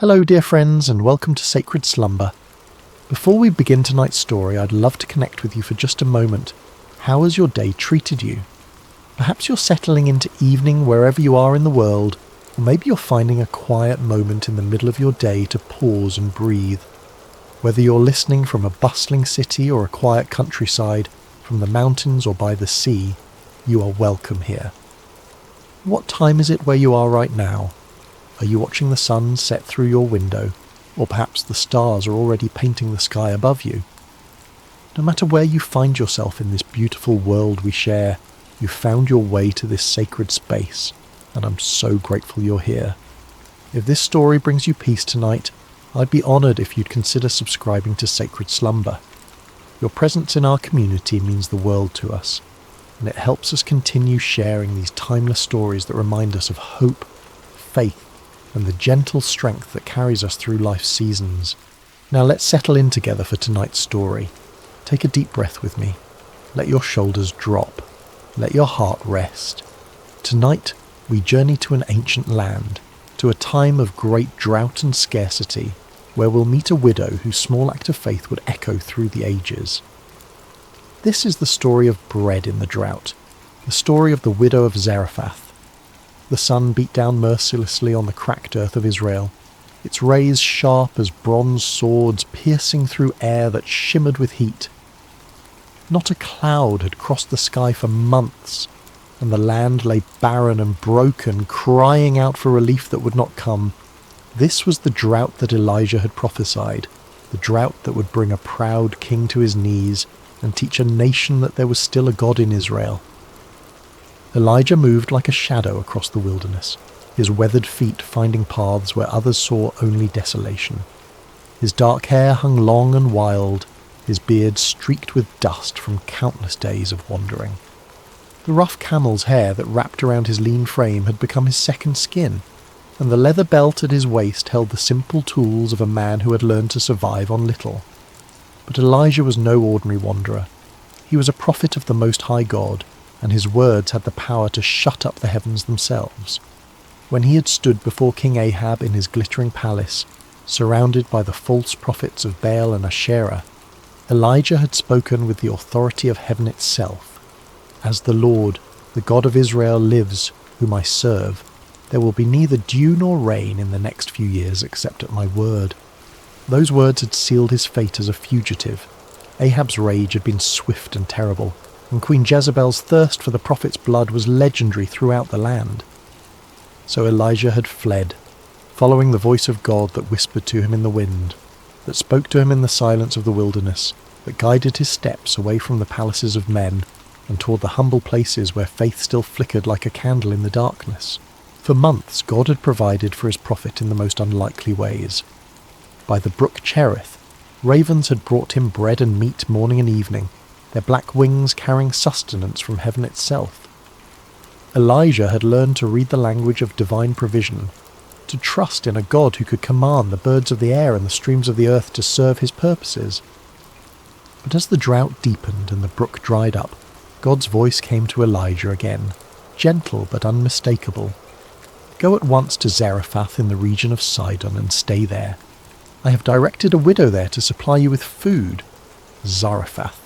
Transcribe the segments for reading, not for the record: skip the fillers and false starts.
Hello dear friends and welcome to Sacred Slumber. Before we begin tonight's story, I'd love to connect with you for just a moment. How has your day treated you? Perhaps you're settling into evening wherever you are in the world, or maybe you're finding a quiet moment in the middle of your day to pause and breathe. Whether you're listening from a bustling city or a quiet countryside, from the mountains or by the sea, you are welcome here. What time is it where you are right now? Are you watching the sun set through your window, or perhaps the stars are already painting the sky above you? No matter where you find yourself in this beautiful world we share, you've found your way to this sacred space, and I'm so grateful you're here. If this story brings you peace tonight, I'd be honoured if you'd consider subscribing to Sacred Slumber. Your presence in our community means the world to us, and it helps us continue sharing these timeless stories that remind us of hope, faith, and the gentle strength that carries us through life's seasons. Now let's settle in together for tonight's story. Take a deep breath with me. Let your shoulders drop. Let your heart rest. Tonight, we journey to an ancient land, to a time of great drought and scarcity, where we'll meet a widow whose small act of faith would echo through the ages. This is the story of bread in the drought, the story of the widow of Zarephath. The sun beat down mercilessly on the cracked earth of Israel, its rays sharp as bronze swords piercing through air that shimmered with heat. Not a cloud had crossed the sky for months, and the land lay barren and broken, crying out for relief that would not come. This was the drought that Elijah had prophesied, the drought that would bring a proud king to his knees and teach a nation that there was still a God in Israel. Elijah moved like a shadow across the wilderness, his weathered feet finding paths where others saw only desolation. His dark hair hung long and wild, his beard streaked with dust from countless days of wandering. The rough camel's hair that wrapped around his lean frame had become his second skin, and the leather belt at his waist held the simple tools of a man who had learned to survive on little. But Elijah was no ordinary wanderer. He was a prophet of the Most High God, and his words had the power to shut up the heavens themselves. When he had stood before King Ahab in his glittering palace, surrounded by the false prophets of Baal and Asherah, Elijah had spoken with the authority of heaven itself. As the Lord, the God of Israel, lives, whom I serve, there will be neither dew nor rain in the next few years except at my word. Those words had sealed his fate as a fugitive. Ahab's rage had been swift and terrible, and Queen Jezebel's thirst for the prophet's blood was legendary throughout the land. So Elijah had fled, following the voice of God that whispered to him in the wind, that spoke to him in the silence of the wilderness, that guided his steps away from the palaces of men and toward the humble places where faith still flickered like a candle in the darkness. For months God had provided for his prophet in the most unlikely ways. By the brook Cherith, ravens had brought him bread and meat morning and evening, their black wings carrying sustenance from heaven itself. Elijah had learned to read the language of divine provision, to trust in a God who could command the birds of the air and the streams of the earth to serve his purposes. But as the drought deepened and the brook dried up, God's voice came to Elijah again, gentle but unmistakable. Go at once to Zarephath in the region of Sidon and stay there. I have directed a widow there to supply you with food. Zarephath.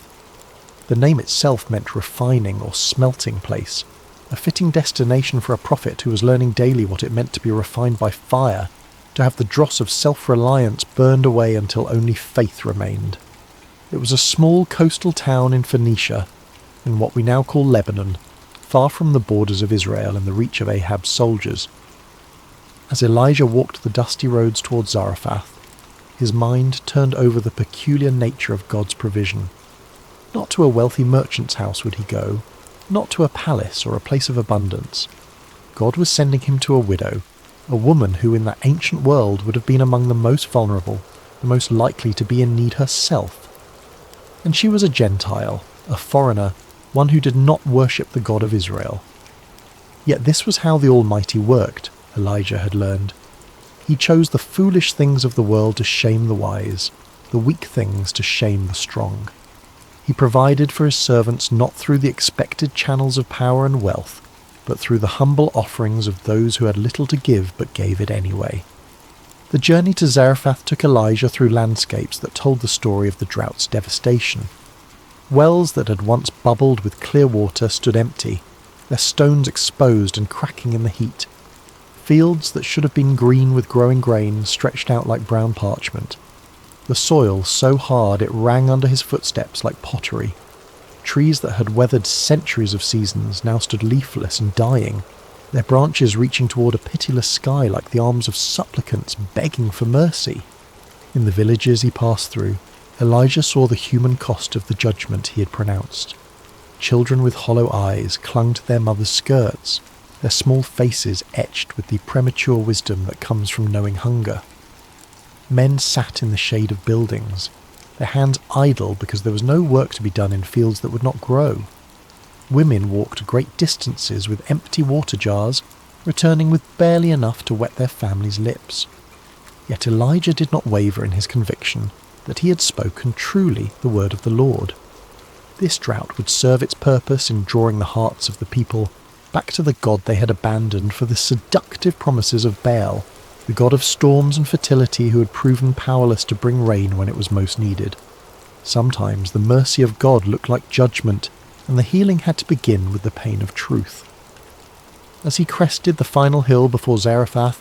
The name itself meant refining or smelting place, a fitting destination for a prophet who was learning daily what it meant to be refined by fire, to have the dross of self-reliance burned away until only faith remained. It was a small coastal town in Phoenicia, in what we now call Lebanon, far from the borders of Israel and the reach of Ahab's soldiers. As Elijah walked the dusty roads towards Zarephath, his mind turned over the peculiar nature of God's provision. Not to a wealthy merchant's house would he go, not to a palace or a place of abundance. God was sending him to a widow, a woman who in that ancient world would have been among the most vulnerable, the most likely to be in need herself. And she was a Gentile, a foreigner, one who did not worship the God of Israel. Yet this was how the Almighty worked, Elijah had learned. He chose the foolish things of the world to shame the wise, the weak things to shame the strong. He provided for his servants not through the expected channels of power and wealth, but through the humble offerings of those who had little to give but gave it anyway. The journey to Zarephath took Elijah through landscapes that told the story of the drought's devastation. Wells that had once bubbled with clear water stood empty, their stones exposed and cracking in the heat. Fields that should have been green with growing grain stretched out like brown parchment. The soil so hard it rang under his footsteps like pottery. Trees that had weathered centuries of seasons now stood leafless and dying, their branches reaching toward a pitiless sky like the arms of supplicants begging for mercy. In the villages he passed through, Elijah saw the human cost of the judgment he had pronounced. Children with hollow eyes clung to their mothers' skirts, their small faces etched with the premature wisdom that comes from knowing hunger. Men sat in the shade of buildings, their hands idle because there was no work to be done in fields that would not grow. Women walked great distances with empty water jars, returning with barely enough to wet their families' lips. Yet Elijah did not waver in his conviction that he had spoken truly the word of the Lord. This drought would serve its purpose in drawing the hearts of the people back to the God they had abandoned for the seductive promises of Baal, the god of storms and fertility who had proven powerless to bring rain when it was most needed. Sometimes the mercy of God looked like judgment, and the healing had to begin with the pain of truth. As he crested the final hill before Zarephath,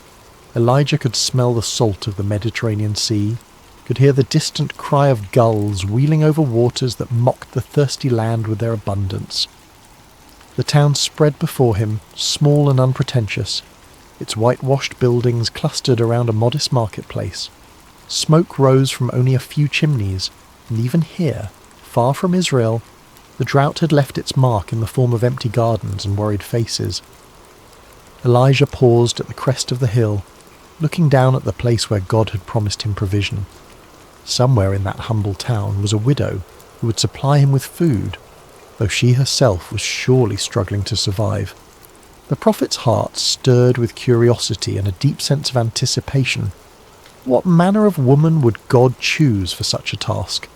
Elijah could smell the salt of the Mediterranean Sea, could hear the distant cry of gulls wheeling over waters that mocked the thirsty land with their abundance. The town spread before him, small and unpretentious, its whitewashed buildings clustered around a modest marketplace. Smoke rose from only a few chimneys, and even here, far from Israel, the drought had left its mark in the form of empty gardens and worried faces. Elijah paused at the crest of the hill, looking down at the place where God had promised him provision. Somewhere in that humble town was a widow who would supply him with food, though she herself was surely struggling to survive. The prophet's heart stirred with curiosity and a deep sense of anticipation. What manner of woman would God choose for such a task?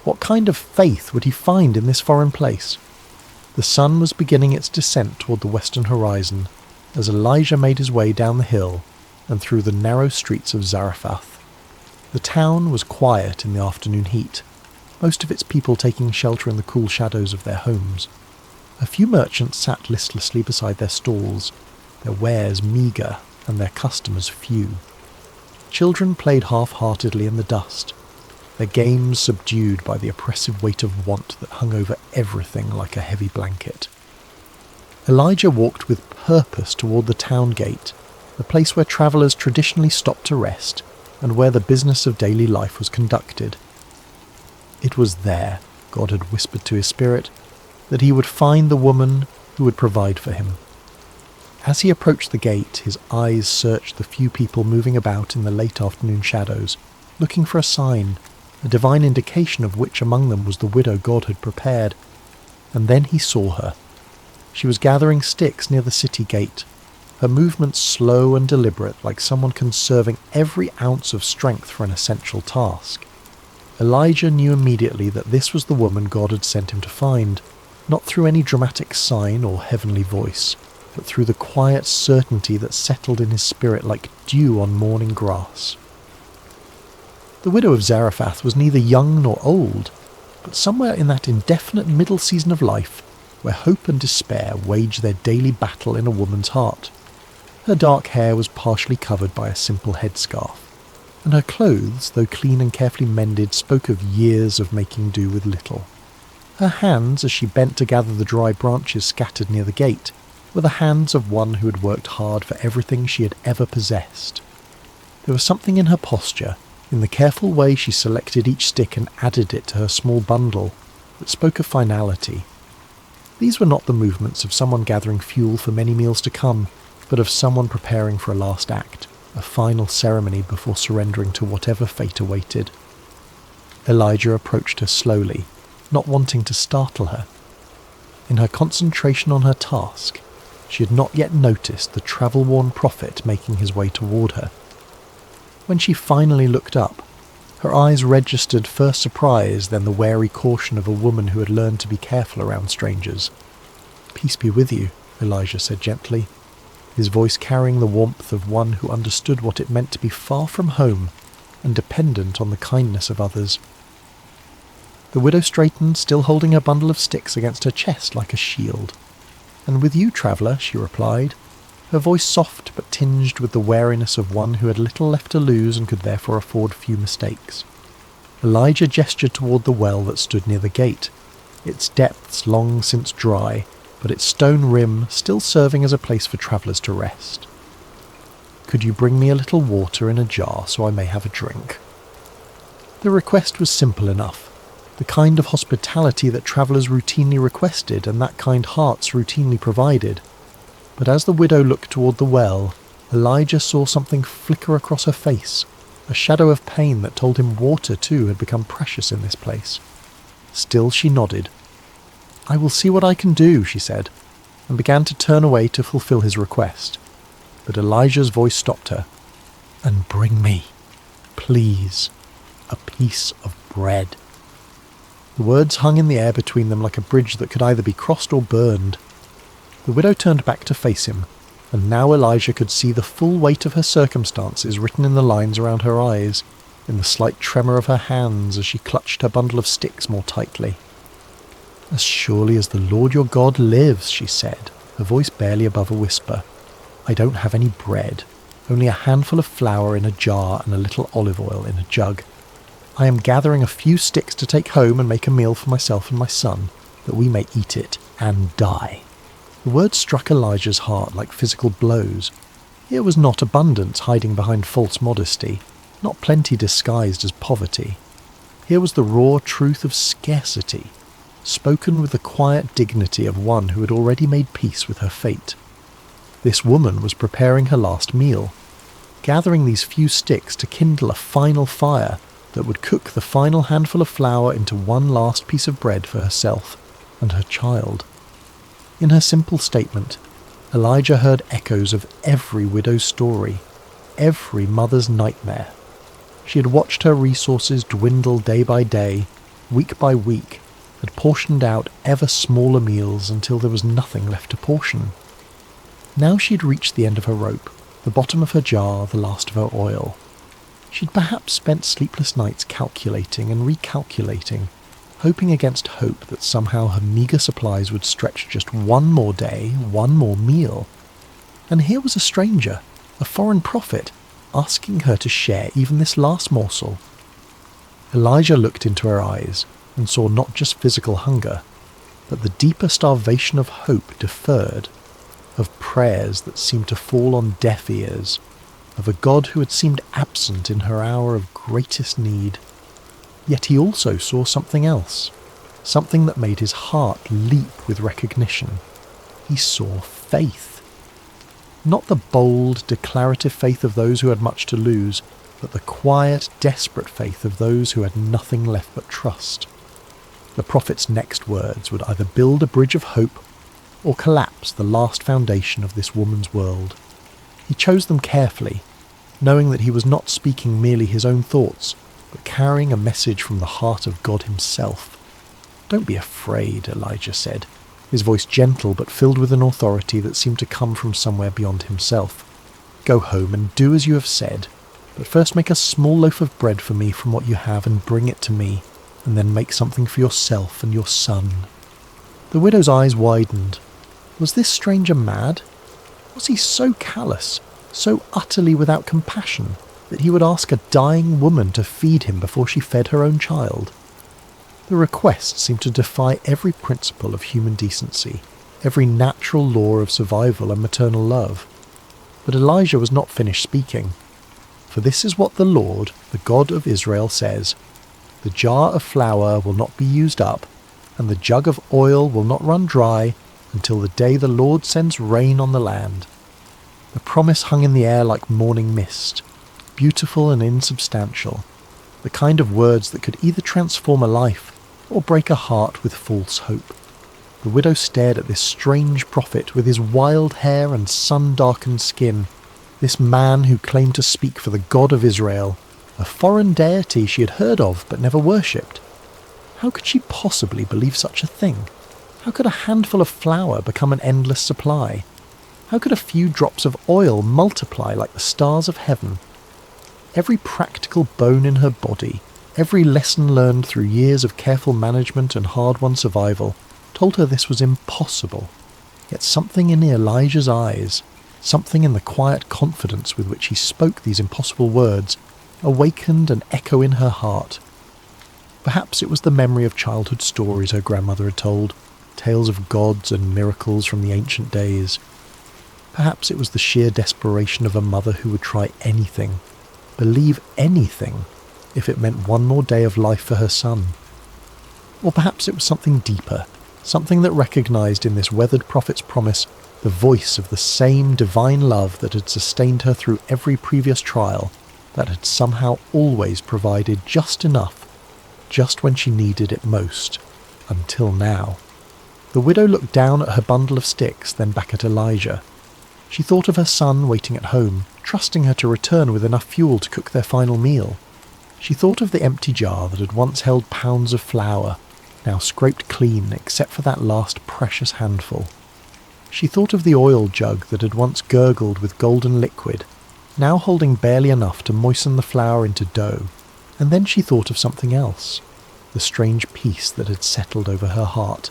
What kind of faith would he find in this foreign place? The sun was beginning its descent toward the western horizon as Elijah made his way down the hill and through the narrow streets of Zarephath. The town was quiet in the afternoon heat, most of its people taking shelter in the cool shadows of their homes. A few merchants sat listlessly beside their stalls, their wares meagre and their customers few. Children played half-heartedly in the dust, their games subdued by the oppressive weight of want that hung over everything like a heavy blanket. Elijah walked with purpose toward the town gate, the place where travellers traditionally stopped to rest and where the business of daily life was conducted. It was there, God had whispered to his spirit, that he would find the woman who would provide for him. As he approached the gate, his eyes searched the few people moving about in the late afternoon shadows, looking for a sign, a divine indication of which among them was the widow God had prepared. And then he saw her. She was gathering sticks near the city gate, her movements slow and deliberate like someone conserving every ounce of strength for an essential task. Elijah knew immediately that this was the woman God had sent him to find, not through any dramatic sign or heavenly voice, but through the quiet certainty that settled in his spirit like dew on morning grass. The widow of Zarephath was neither young nor old, but somewhere in that indefinite middle season of life, where hope and despair wage their daily battle in a woman's heart. Her dark hair was partially covered by a simple headscarf, and her clothes, though clean and carefully mended, spoke of years of making do with little. Her hands, as she bent to gather the dry branches scattered near the gate, were the hands of one who had worked hard for everything she had ever possessed. There was something in her posture, in the careful way she selected each stick and added it to her small bundle, that spoke of finality. These were not the movements of someone gathering fuel for many meals to come, but of someone preparing for a last act, a final ceremony before surrendering to whatever fate awaited. Elijah approached her slowly, not wanting to startle her. In her concentration on her task, she had not yet noticed the travel-worn prophet making his way toward her. When she finally looked up, her eyes registered first surprise, then the wary caution of a woman who had learned to be careful around strangers. "Peace be with you," Elijah said gently. his voice carrying the warmth of one who understood what it meant to be far from home and dependent on the kindness of others. The widow straightened, still holding her bundle of sticks against her chest like a shield. "And with you, traveller," she replied, her voice soft but tinged with the wariness of one who had little left to lose and could therefore afford few mistakes. Elijah gestured toward the well that stood near the gate, its depths long since dry, but its stone rim still serving as a place for travellers to rest. "Could you bring me a little water in a jar so I may have a drink?" The request was simple enough, the kind of hospitality that travellers routinely requested and that kind hearts routinely provided. But as the widow looked toward the well, Elijah saw something flicker across her face, a shadow of pain that told him water too had become precious in this place. Still she nodded. "I will see what I can do," she said, and began to turn away to fulfill his request. But Elijah's voice stopped her. "And bring me, please, a piece of bread." The words hung in the air between them like a bridge that could either be crossed or burned. The widow turned back to face him, and now Elijah could see the full weight of her circumstances written in the lines around her eyes, in the slight tremor of her hands as she clutched her bundle of sticks more tightly. "As surely as the Lord your God lives," she said, her voice barely above a whisper, "I don't have any bread, only a handful of flour in a jar and a little olive oil in a jug. I am gathering a few sticks to take home and make a meal for myself and my son, that we may eat it and die." The words struck Elijah's heart like physical blows. Here was not abundance hiding behind false modesty, not plenty disguised as poverty. Here was the raw truth of scarcity, spoken with the quiet dignity of one who had already made peace with her fate. This woman was preparing her last meal, gathering these few sticks to kindle a final fire that would cook the final handful of flour into one last piece of bread for herself and her child. In her simple statement, Elijah heard echoes of every widow's story, every mother's nightmare. She had watched her resources dwindle day by day, week by week, had portioned out ever smaller meals until there was nothing left to portion. Now she had reached the end of her rope, the bottom of her jar, the last of her oil. She'd perhaps spent sleepless nights calculating and recalculating, hoping against hope that somehow her meagre supplies would stretch just one more day, one more meal. And here was a stranger, a foreign prophet, asking her to share even this last morsel. Elijah looked into her eyes and saw not just physical hunger, but the deeper starvation of hope deferred, of prayers that seemed to fall on deaf ears, of a God who had seemed absent in her hour of greatest need. Yet he also saw something else, something that made his heart leap with recognition. He saw faith. Not the bold, declarative faith of those who had much to lose, but the quiet, desperate faith of those who had nothing left but trust. The prophet's next words would either build a bridge of hope or collapse the last foundation of this woman's world. He chose them carefully, knowing that he was not speaking merely his own thoughts, but carrying a message from the heart of God himself. "Don't be afraid," Elijah said, his voice gentle but filled with an authority that seemed to come from somewhere beyond himself. "Go home and do as you have said, but first make a small loaf of bread for me from what you have and bring it to me, and then make something for yourself and your son." The widow's eyes widened. Was this stranger mad? Was he so callous, so utterly without compassion, that he would ask a dying woman to feed him before she fed her own child? The request seemed to defy every principle of human decency, every natural law of survival and maternal love. But Elijah was not finished speaking. "For this is what the Lord, the God of Israel, says, the jar of flour will not be used up, and the jug of oil will not run dry, until the day the Lord sends rain on the land." The promise hung in the air like morning mist, beautiful and insubstantial, the kind of words that could either transform a life or break a heart with false hope. The widow stared at this strange prophet with his wild hair and sun-darkened skin, this man who claimed to speak for the God of Israel, a foreign deity she had heard of but never worshipped. How could she possibly believe such a thing? How could a handful of flour become an endless supply? How could a few drops of oil multiply like the stars of heaven? Every practical bone in her body, every lesson learned through years of careful management and hard-won survival, told her this was impossible. Yet something in Elijah's eyes, something in the quiet confidence with which he spoke these impossible words, awakened an echo in her heart. Perhaps it was the memory of childhood stories her grandmother had told, tales of gods and miracles from the ancient days. Perhaps it was the sheer desperation of a mother who would try anything, believe anything, if it meant one more day of life for her son. Or perhaps it was something deeper, something that recognised in this weathered prophet's promise the voice of the same divine love that had sustained her through every previous trial, that had somehow always provided just enough, just when she needed it most, until now. The widow looked down at her bundle of sticks, then back at Elijah. She thought of her son waiting at home, trusting her to return with enough fuel to cook their final meal. She thought of the empty jar that had once held pounds of flour, now scraped clean except for that last precious handful. She thought of the oil jug that had once gurgled with golden liquid, now holding barely enough to moisten the flour into dough. And then she thought of something else, the strange peace that had settled over her heart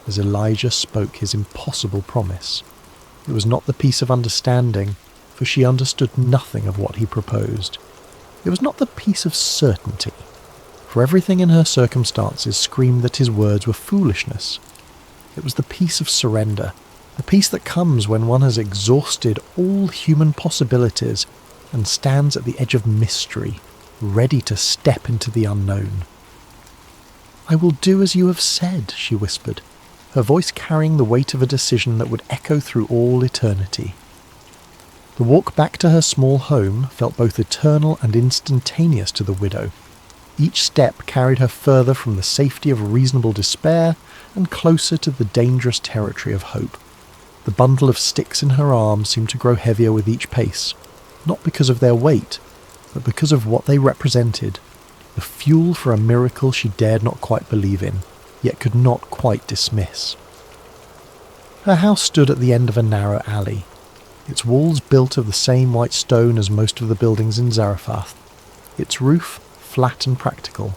as Elijah spoke his impossible promise. It was not the peace of understanding, for she understood nothing of what he proposed. It was not the peace of certainty, for everything in her circumstances screamed that his words were foolishness. It was the peace of surrender, the peace that comes when one has exhausted all human possibilities and stands at the edge of mystery, ready to step into the unknown. "I will do as you have said," she whispered, her voice carrying the weight of a decision that would echo through all eternity. The walk back to her small home felt both eternal and instantaneous to the widow. Each step carried her further from the safety of reasonable despair and closer to the dangerous territory of hope. The bundle of sticks in her arm seemed to grow heavier with each pace, not because of their weight, but because of what they represented, the fuel for a miracle she dared not quite believe in, yet could not quite dismiss. Her house stood at the end of a narrow alley, its walls built of the same white stone as most of the buildings in Zarephath, its roof flat and practical.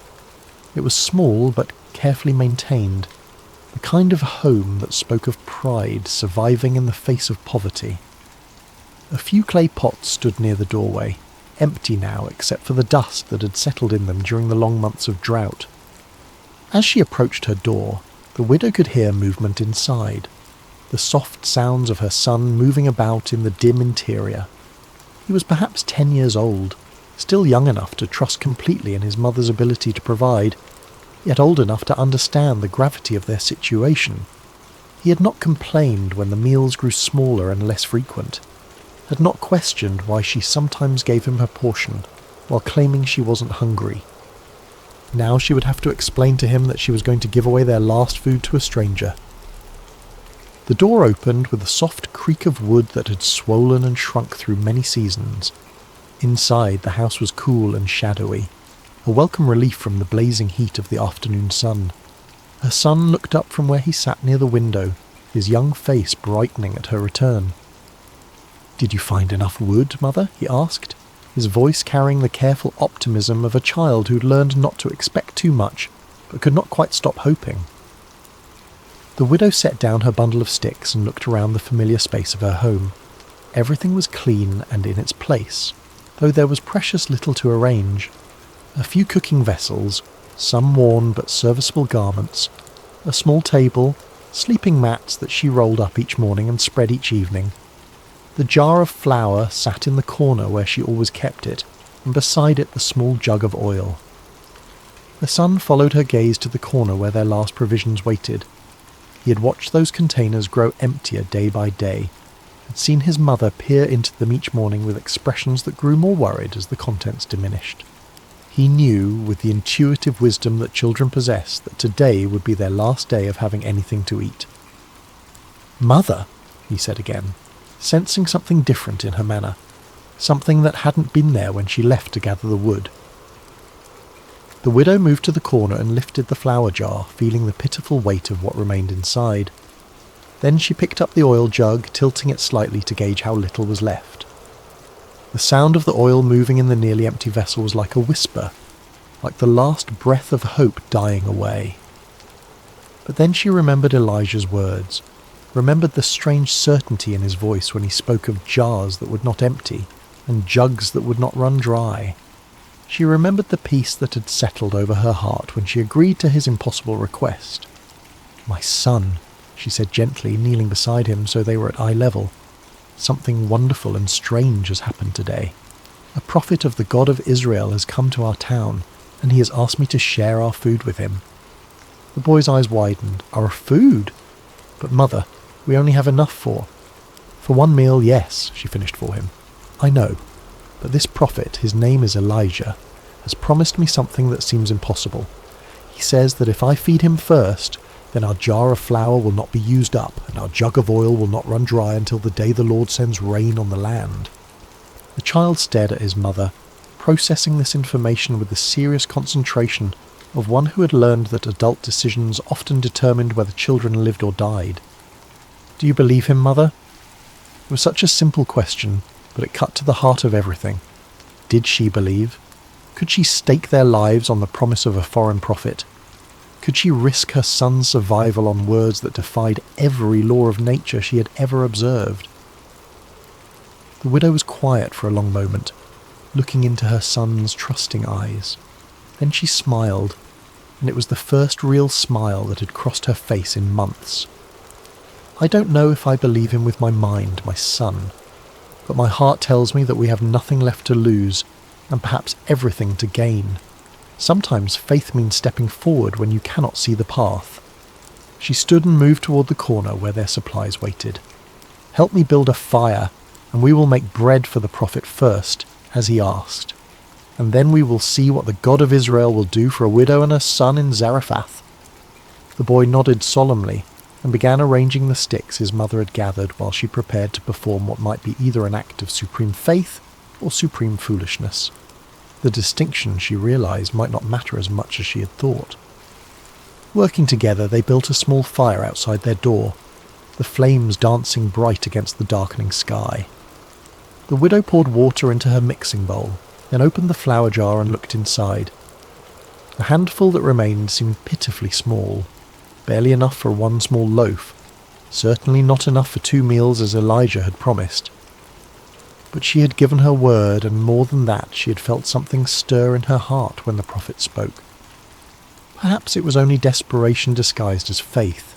It was small but carefully maintained, the kind of home that spoke of pride surviving in the face of poverty. A few clay pots stood near the doorway, empty now except for the dust that had settled in them during the long months of drought. As she approached her door, the widow could hear movement inside, the soft sounds of her son moving about in the dim interior. He was perhaps 10 years old, still young enough to trust completely in his mother's ability to provide, yet old enough to understand the gravity of their situation. He had not complained when the meals grew smaller and less frequent, had not questioned why she sometimes gave him her portion, while claiming she wasn't hungry. Now she would have to explain to him that she was going to give away their last food to a stranger. The door opened with a soft creak of wood that had swollen and shrunk through many seasons. Inside, the house was cool and shadowy, a welcome relief from the blazing heat of the afternoon sun. Her son looked up from where he sat near the window, his young face brightening at her return. "Did you find enough wood, Mother?" he asked, his voice carrying the careful optimism of a child who'd learned not to expect too much, but could not quite stop hoping. The widow set down her bundle of sticks and looked around the familiar space of her home. Everything was clean and in its place, though there was precious little to arrange. A few cooking vessels, some worn but serviceable garments, a small table, sleeping mats that she rolled up each morning and spread each evening. The jar of flour sat in the corner where she always kept it, and beside it the small jug of oil. The son followed her gaze to the corner where their last provisions waited. He had watched those containers grow emptier day by day, had seen his mother peer into them each morning with expressions that grew more worried as the contents diminished. He knew, with the intuitive wisdom that children possess, that today would be their last day of having anything to eat. "Mother," he said again, sensing something different in her manner, something that hadn't been there when she left to gather the wood. The widow moved to the corner and lifted the flour jar, feeling the pitiful weight of what remained inside. Then she picked up the oil jug, tilting it slightly to gauge how little was left. The sound of the oil moving in the nearly empty vessel was like a whisper, like the last breath of hope dying away. But then she remembered Elijah's words, remembered the strange certainty in his voice when he spoke of jars that would not empty and jugs that would not run dry. She remembered the peace that had settled over her heart when she agreed to his impossible request. "My son," she said gently, kneeling beside him so they were at eye level. "Something wonderful and strange has happened today. A prophet of the God of Israel has come to our town, and he has asked me to share our food with him." The boy's eyes widened. "Our food? But mother, we only have enough for one meal, yes," she finished for him. "I know, but this prophet, his name is Elijah, has promised me something that seems impossible. He says that if I feed him first, then our jar of flour will not be used up, and our jug of oil will not run dry until the day the Lord sends rain on the land." The child stared at his mother, processing this information with the serious concentration of one who had learned that adult decisions often determined whether children lived or died. "Do you believe him, mother?" It was such a simple question, but it cut to the heart of everything. Did she believe? Could she stake their lives on the promise of a foreign prophet? Could she risk her son's survival on words that defied every law of nature she had ever observed? The widow was quiet for a long moment, looking into her son's trusting eyes. Then she smiled, and it was the first real smile that had crossed her face in months. "I don't know if I believe him with my mind, my son, but my heart tells me that we have nothing left to lose, and perhaps everything to gain. Sometimes faith means stepping forward when you cannot see the path." She stood and moved toward the corner where their supplies waited. "Help me build a fire, and we will make bread for the prophet first, as he asked. And then we will see what the God of Israel will do for a widow and her son in Zarephath." The boy nodded solemnly and began arranging the sticks his mother had gathered while she prepared to perform what might be either an act of supreme faith or supreme foolishness. The distinction, she realized, might not matter as much as she had thought. Working together, they built a small fire outside their door, the flames dancing bright against the darkening sky. The widow poured water into her mixing bowl, then opened the flour jar and looked inside. The handful that remained seemed pitifully small, barely enough for one small loaf, certainly not enough for 2 meals as Elijah had promised. But she had given her word, and more than that, she had felt something stir in her heart when the prophet spoke. Perhaps it was only desperation disguised as faith,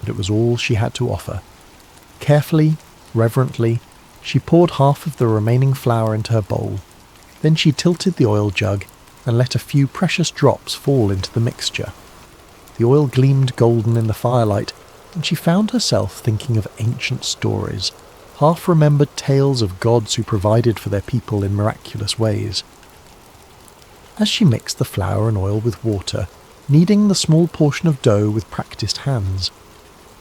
but it was all she had to offer. Carefully, reverently, she poured half of the remaining flour into her bowl. Then she tilted the oil jug and let a few precious drops fall into the mixture. The oil gleamed golden in the firelight, and she found herself thinking of ancient stories, half-remembered tales of gods who provided for their people in miraculous ways. As she mixed the flour and oil with water, kneading the small portion of dough with practiced hands,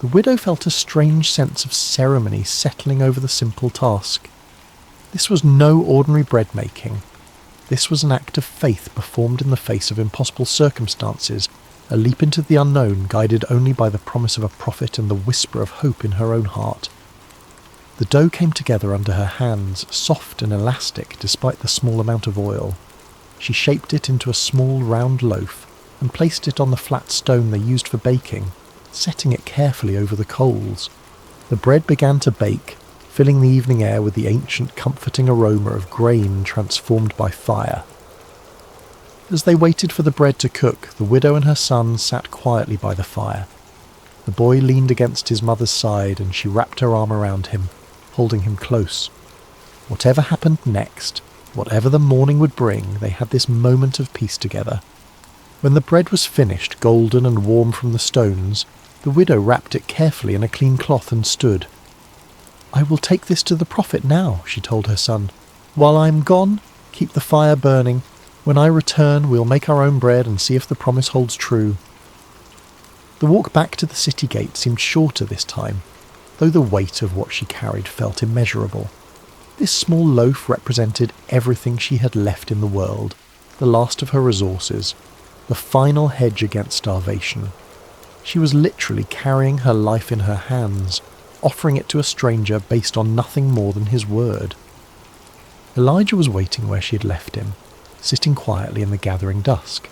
the widow felt a strange sense of ceremony settling over the simple task. This was no ordinary bread-making. This was an act of faith performed in the face of impossible circumstances, a leap into the unknown guided only by the promise of a prophet and the whisper of hope in her own heart. The dough came together under her hands, soft and elastic despite the small amount of oil. She shaped it into a small round loaf and placed it on the flat stone they used for baking, setting it carefully over the coals. The bread began to bake, filling the evening air with the ancient comforting aroma of grain transformed by fire. As they waited for the bread to cook, the widow and her son sat quietly by the fire. The boy leaned against his mother's side, and she wrapped her arm around him, holding him close. Whatever happened next, whatever the morning would bring, they had this moment of peace together. When the bread was finished, golden and warm from the stones, the widow wrapped it carefully in a clean cloth and stood. "I will take this to the prophet now," she told her son. "While I am gone, keep the fire burning. When I return, we'll make our own bread and see if the promise holds true." The walk back to the city gate seemed shorter this time, though the weight of what she carried felt immeasurable. This small loaf represented everything she had left in the world, the last of her resources, the final hedge against starvation. She was literally carrying her life in her hands, offering it to a stranger based on nothing more than his word. Elijah was waiting where she had left him, sitting quietly in the gathering dusk.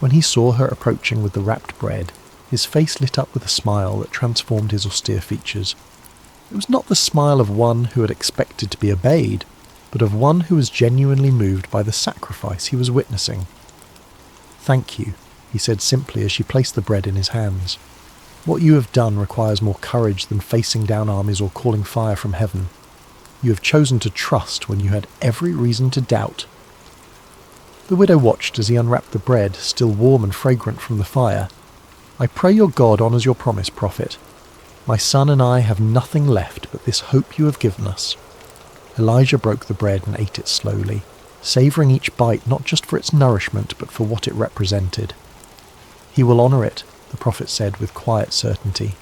When he saw her approaching with the wrapped bread, his face lit up with a smile that transformed his austere features. It was not the smile of one who had expected to be obeyed, but of one who was genuinely moved by the sacrifice he was witnessing. "Thank you," he said simply as she placed the bread in his hands. "What you have done requires more courage than facing down armies or calling fire from heaven. You have chosen to trust when you had every reason to doubt." The widow watched as he unwrapped the bread, still warm and fragrant from the fire. "I pray your God honours your promise, prophet. My son and I have nothing left but this hope you have given us." Elijah broke the bread and ate it slowly, savouring each bite not just for its nourishment but for what it represented. "He will honour it," the prophet said with quiet certainty.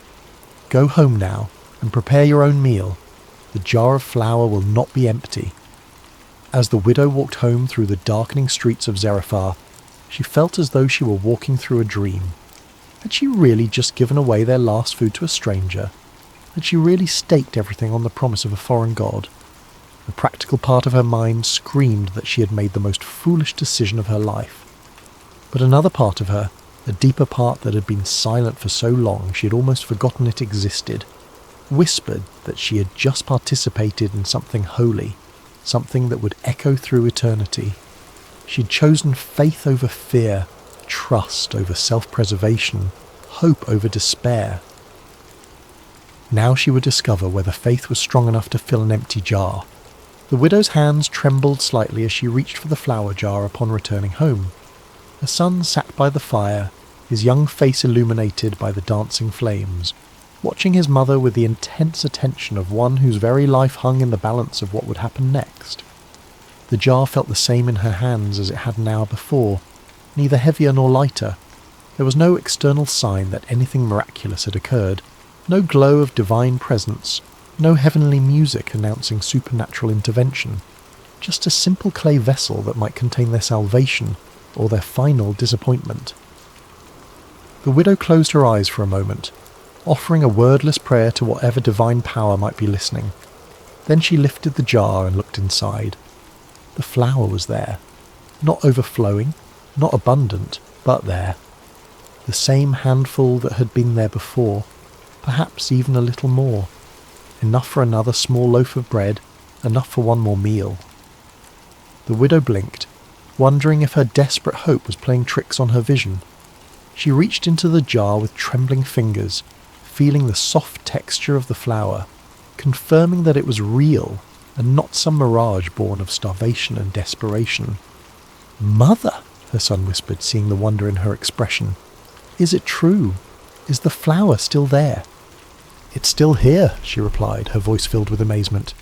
"Go home now and prepare your own meal. The jar of flour will not be empty." As the widow walked home through the darkening streets of Zarephath, she felt as though she were walking through a dream. Had she really just given away their last food to a stranger? Had she really staked everything on the promise of a foreign god? The practical part of her mind screamed that she had made the most foolish decision of her life. But another part of her, a deeper part that had been silent for so long she had almost forgotten it existed, whispered that she had just participated in something holy, something that would echo through eternity. She had chosen faith over fear, trust over self-preservation, hope over despair. Now she would discover whether faith was strong enough to fill an empty jar. The widow's hands trembled slightly as she reached for the flour jar upon returning home. Her son sat by the fire, his young face illuminated by the dancing flames, watching his mother with the intense attention of one whose very life hung in the balance of what would happen next. The jar felt the same in her hands as it had an hour before, neither heavier nor lighter. There was no external sign that anything miraculous had occurred, no glow of divine presence, no heavenly music announcing supernatural intervention, just a simple clay vessel that might contain their salvation or their final disappointment. The widow closed her eyes for a moment, offering a wordless prayer to whatever divine power might be listening. Then she lifted the jar and looked inside. The flour was there, not overflowing, not abundant, but there. The same handful that had been there before, perhaps even a little more. Enough for another small loaf of bread, enough for one more meal. The widow blinked, wondering if her desperate hope was playing tricks on her vision. She reached into the jar with trembling fingers, feeling the soft texture of the flour, confirming that it was real and not some mirage born of starvation and desperation. "Mother," her son whispered, seeing the wonder in her expression. "Is it true? Is the flour still there?" "It's still here," she replied, her voice filled with amazement.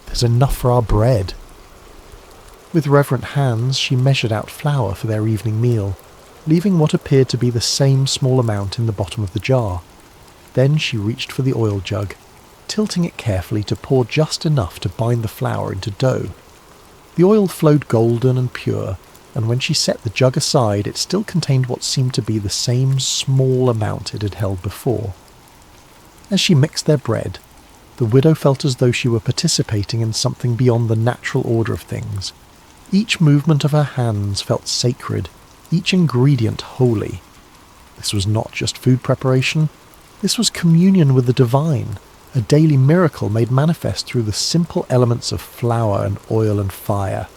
"There's enough for our bread." With reverent hands, she measured out flour for their evening meal, leaving what appeared to be the same small amount in the bottom of the jar. Then she reached for the oil jug, tilting it carefully to pour just enough to bind the flour into dough. The oil flowed golden and pure, and when she set the jug aside, it still contained what seemed to be the same small amount it had held before. As she mixed their bread, the widow felt as though she were participating in something beyond the natural order of things. Each movement of her hands felt sacred, each ingredient holy. This was not just food preparation, this was communion with the divine, a daily miracle made manifest through the simple elements of flour and oil and fire.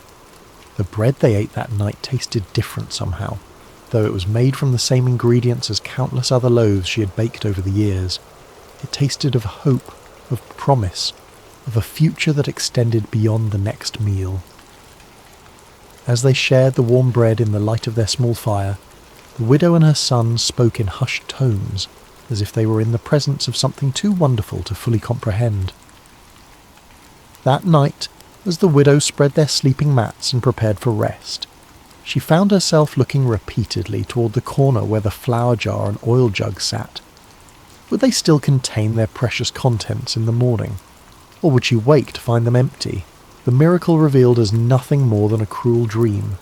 The bread they ate that night tasted different somehow, though it was made from the same ingredients as countless other loaves she had baked over the years. It tasted of hope, of promise, of a future that extended beyond the next meal. As they shared the warm bread in the light of their small fire, the widow and her son spoke in hushed tones, as if they were in the presence of something too wonderful to fully comprehend. That night, as the widow spread their sleeping mats and prepared for rest, she found herself looking repeatedly toward the corner where the flour jar and oil jug sat. Would they still contain their precious contents in the morning? Or would she wake to find them empty, the miracle revealed as nothing more than a cruel dream?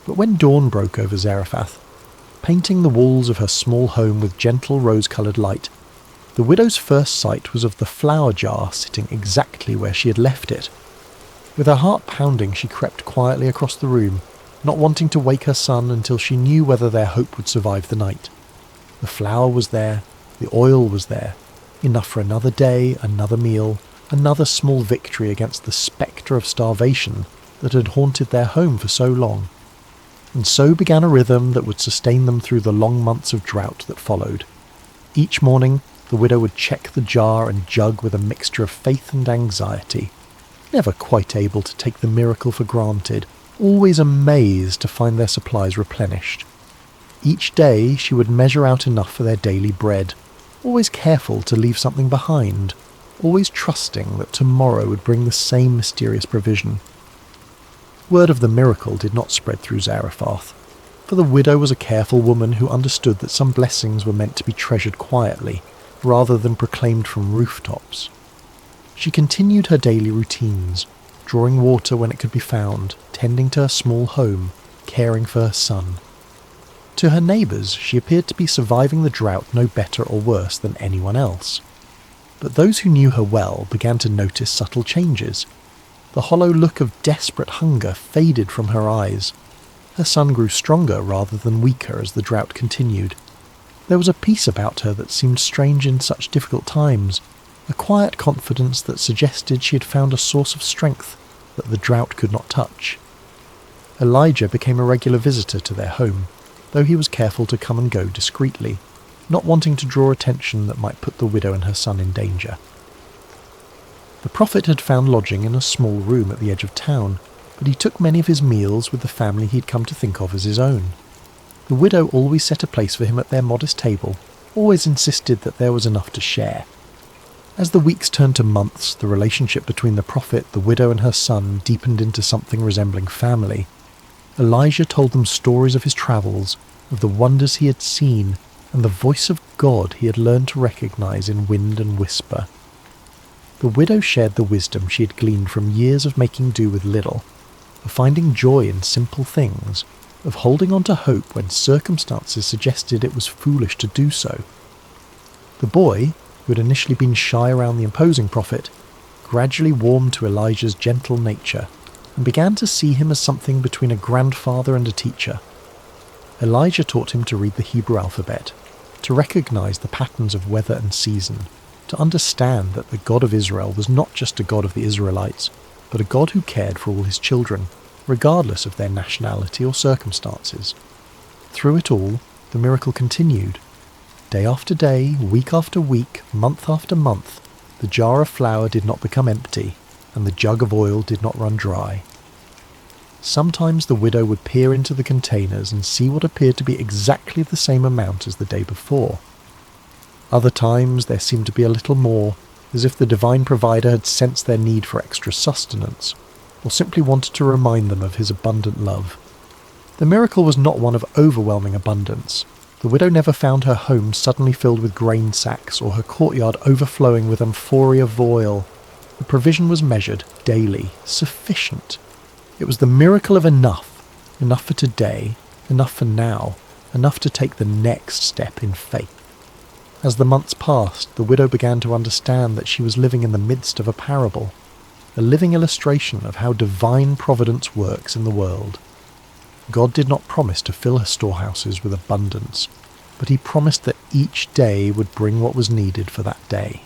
But when dawn broke over Zarephath, painting the walls of her small home with gentle rose-coloured light. The widow's first sight was of the flour jar sitting exactly where she had left it. With her heart pounding, she crept quietly across the room, not wanting to wake her son until she knew whether their hope would survive the night. The flour was there, the oil was there, enough for another day, another meal, another small victory against the spectre of starvation that had haunted their home for so long. And so began a rhythm that would sustain them through the long months of drought that followed. Each morning, the widow would check the jar and jug with a mixture of faith and anxiety, never quite able to take the miracle for granted, always amazed to find their supplies replenished. Each day she would measure out enough for their daily bread, always careful to leave something behind, always trusting that tomorrow would bring the same mysterious provision. Word of the miracle did not spread through Zarephath, for the widow was a careful woman who understood that some blessings were meant to be treasured quietly, rather than proclaimed from rooftops. She continued her daily routines, drawing water when it could be found, tending to her small home, caring for her son. To her neighbours, she appeared to be surviving the drought no better or worse than anyone else. But those who knew her well began to notice subtle changes. The hollow look of desperate hunger faded from her eyes. Her son grew stronger rather than weaker as the drought continued. There was a peace about her that seemed strange in such difficult times, a quiet confidence that suggested she had found a source of strength that the drought could not touch. Elijah became a regular visitor to their home, though he was careful to come and go discreetly, not wanting to draw attention that might put the widow and her son in danger. The prophet had found lodging in a small room at the edge of town, but he took many of his meals with the family he had come to think of as his own. The widow always set a place for him at their modest table, always insisted that there was enough to share. As the weeks turned to months, the relationship between the prophet, the widow and her son deepened into something resembling family. Elijah told them stories of his travels, of the wonders he had seen, and the voice of God he had learned to recognize in wind and whisper. The widow shared the wisdom she had gleaned from years of making do with little, of finding joy in simple things, of holding on to hope when circumstances suggested it was foolish to do so. The boy, who had initially been shy around the imposing prophet, gradually warmed to Elijah's gentle nature and began to see him as something between a grandfather and a teacher. Elijah taught him to read the Hebrew alphabet, to recognize the patterns of weather and season, to understand that the God of Israel was not just a God of the Israelites, but a God who cared for all his children, regardless of their nationality or circumstances. Through it all, the miracle continued. Day after day, week after week, month after month, the jar of flour did not become empty, and the jug of oil did not run dry. Sometimes the widow would peer into the containers and see what appeared to be exactly the same amount as the day before. Other times there seemed to be a little more, as if the divine provider had sensed their need for extra sustenance, or simply wanted to remind them of his abundant love. The miracle was not one of overwhelming abundance. The widow never found her home suddenly filled with grain sacks or her courtyard overflowing with amphorae of oil. The provision was measured daily, sufficient. It was the miracle of enough for today, enough for now, enough to take the next step in faith. As the months passed, the widow began to understand that she was living in the midst of a parable, a living illustration of how divine providence works in the world. God did not promise to fill her storehouses with abundance, but he promised that each day would bring what was needed for that day.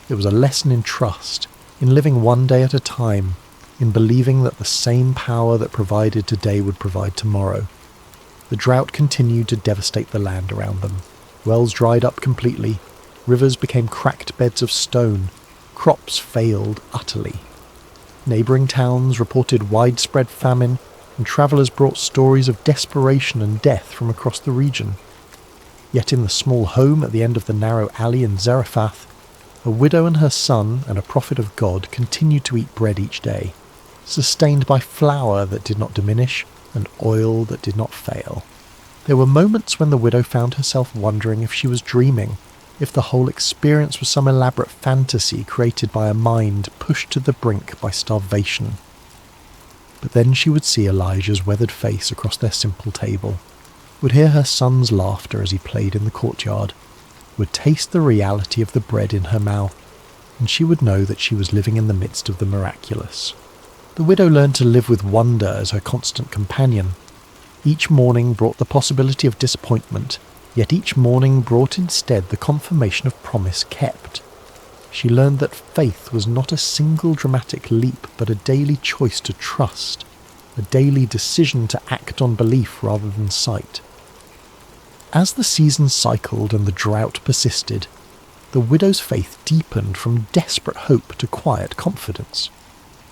It was a lesson in trust, in living one day at a time, in believing that the same power that provided today would provide tomorrow. The drought continued to devastate the land around them. Wells dried up completely, rivers became cracked beds of stone, crops failed utterly. Neighbouring towns reported widespread famine, and travellers brought stories of desperation and death from across the region. Yet in the small home at the end of the narrow alley in Zarephath, a widow and her son and a prophet of God continued to eat bread each day, sustained by flour that did not diminish and oil that did not fail. There were moments when the widow found herself wondering if she was dreaming, if the whole experience was some elaborate fantasy created by a mind pushed to the brink by starvation. But then she would see Elijah's weathered face across their simple table, would hear her son's laughter as he played in the courtyard, would taste the reality of the bread in her mouth, and she would know that she was living in the midst of the miraculous. The widow learned to live with wonder as her constant companion. Each morning brought the possibility of disappointment, yet each morning brought instead the confirmation of promise kept. She learned that faith was not a single dramatic leap, but a daily choice to trust, a daily decision to act on belief rather than sight. As the seasons cycled and the drought persisted, the widow's faith deepened from desperate hope to quiet confidence.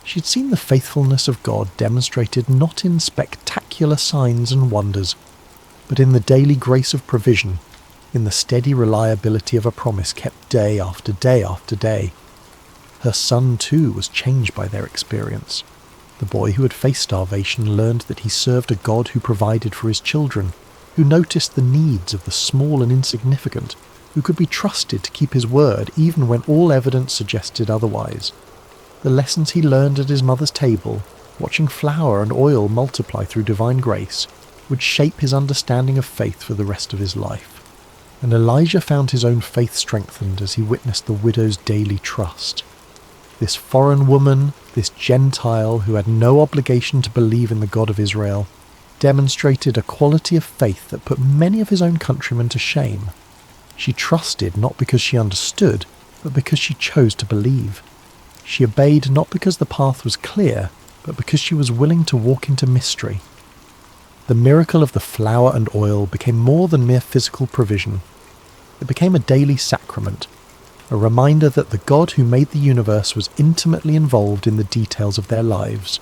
She'd seen the faithfulness of God demonstrated not in spectacular signs and wonders, but in the daily grace of provision, in the steady reliability of a promise kept day after day after day. Her son, too, was changed by their experience. The boy who had faced starvation learned that he served a God who provided for his children, who noticed the needs of the small and insignificant, who could be trusted to keep his word even when all evidence suggested otherwise. The lessons he learned at his mother's table, watching flour and oil multiply through divine grace, would shape his understanding of faith for the rest of his life. And Elijah found his own faith strengthened as he witnessed the widow's daily trust. This foreign woman, this Gentile who had no obligation to believe in the God of Israel, demonstrated a quality of faith that put many of his own countrymen to shame. She trusted not because she understood, but because she chose to believe. She obeyed not because the path was clear, but because she was willing to walk into mystery. The miracle of the flour and oil became more than mere physical provision. It became a daily sacrament, a reminder that the God who made the universe was intimately involved in the details of their lives.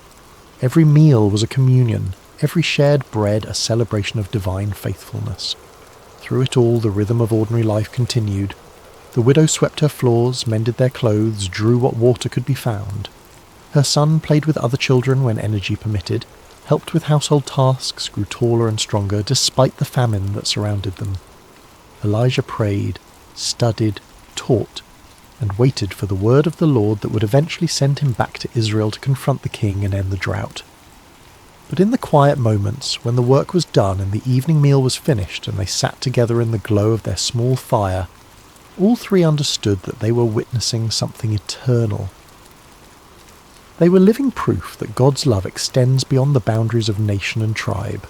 Every meal was a communion, every shared bread a celebration of divine faithfulness. Through it all, the rhythm of ordinary life continued. The widow swept her floors, mended their clothes, drew what water could be found. Her son played with other children when energy permitted, helped with household tasks, grew taller and stronger despite the famine that surrounded them. Elijah prayed, studied, taught, and waited for the word of the Lord that would eventually send him back to Israel to confront the king and end the drought. But in the quiet moments, when the work was done and the evening meal was finished and they sat together in the glow of their small fire, all three understood that they were witnessing something eternal. They were living proof that God's love extends beyond the boundaries of nation and tribe,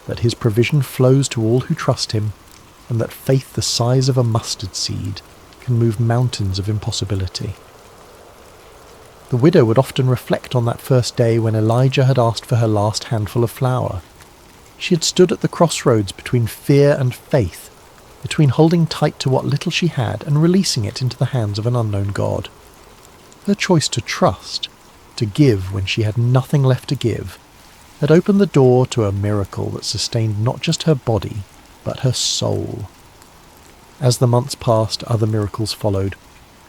that his provision flows to all who trust him, and that faith the size of a mustard seed can move mountains of impossibility. The widow would often reflect on that first day when Elijah had asked for her last handful of flour. She had stood at the crossroads between fear and faith, between holding tight to what little she had and releasing it into the hands of an unknown God. Her choice to trust, to give when she had nothing left to give, had opened the door to a miracle that sustained not just her body, but her soul. As the months passed, other miracles followed.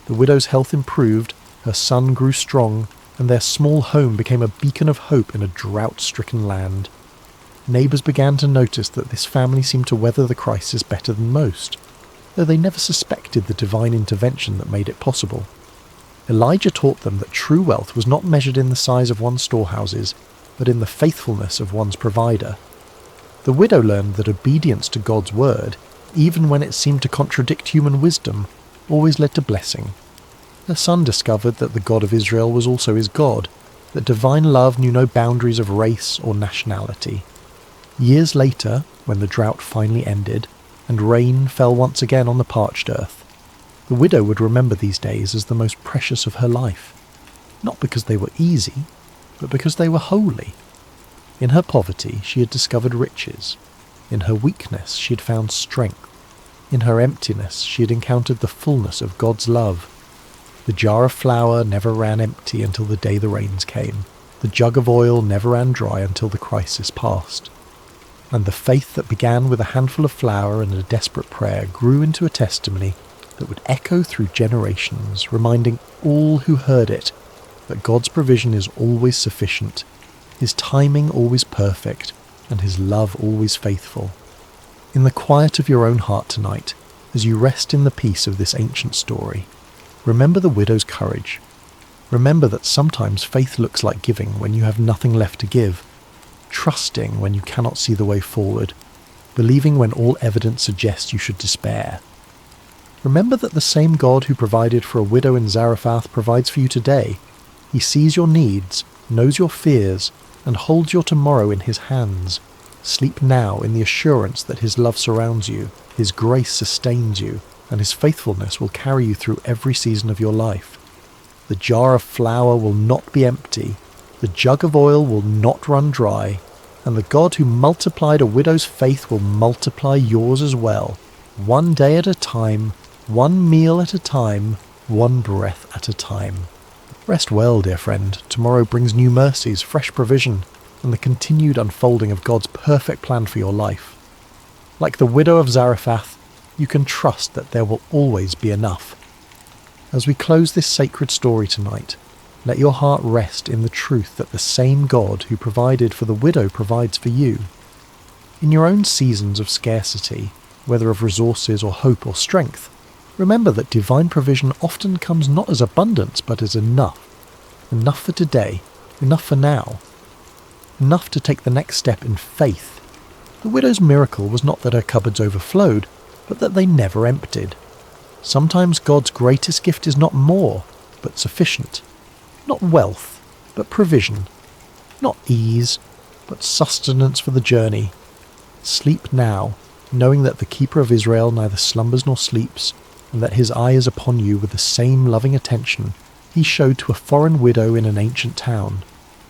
The widow's health improved, her son grew strong, and their small home became a beacon of hope in a drought-stricken land. Neighbours began to notice that this family seemed to weather the crisis better than most, though they never suspected the divine intervention that made it possible. Elijah taught them that true wealth was not measured in the size of one's storehouses, but in the faithfulness of one's provider. The widow learned that obedience to God's word, even when it seemed to contradict human wisdom, always led to blessing. Her son discovered that the God of Israel was also his God, that divine love knew no boundaries of race or nationality. Years later, when the drought finally ended, and rain fell once again on the parched earth, the widow would remember these days as the most precious of her life, not because they were easy, but because they were holy. In her poverty she had discovered riches. In her weakness she had found strength. In her emptiness she had encountered the fullness of God's love. The jar of flour never ran empty until the day the rains came. The jug of oil never ran dry until the crisis passed. And the faith that began with a handful of flour and a desperate prayer grew into a testimony that would echo through generations, reminding all who heard it that God's provision is always sufficient, his timing always perfect, and his love always faithful. In the quiet of your own heart tonight, as you rest in the peace of this ancient story, remember the widow's courage. Remember that sometimes faith looks like giving when you have nothing left to give, trusting when you cannot see the way forward, believing when all evidence suggests you should despair. Remember that the same God who provided for a widow in Zarephath provides for you today. He sees your needs, knows your fears, and holds your tomorrow in his hands. Sleep now in the assurance that his love surrounds you, his grace sustains you, and his faithfulness will carry you through every season of your life. The jar of flour will not be empty, the jug of oil will not run dry, and the God who multiplied a widow's faith will multiply yours as well, one day at a time, one meal at a time, one breath at a time. Rest well, dear friend. Tomorrow brings new mercies, fresh provision, and the continued unfolding of God's perfect plan for your life. Like the widow of Zarephath, you can trust that there will always be enough. As we close this sacred story tonight, let your heart rest in the truth that the same God who provided for the widow provides for you. In your own seasons of scarcity, whether of resources or hope or strength, remember that divine provision often comes not as abundance but as enough. Enough for today, enough for now. Enough to take the next step in faith. The widow's miracle was not that her cupboards overflowed, but that they never emptied. Sometimes God's greatest gift is not more, but sufficient. Not wealth, but provision. Not ease, but sustenance for the journey. Sleep now, knowing that the Keeper of Israel neither slumbers nor sleeps, and that his eye is upon you with the same loving attention he showed to a foreign widow in an ancient town.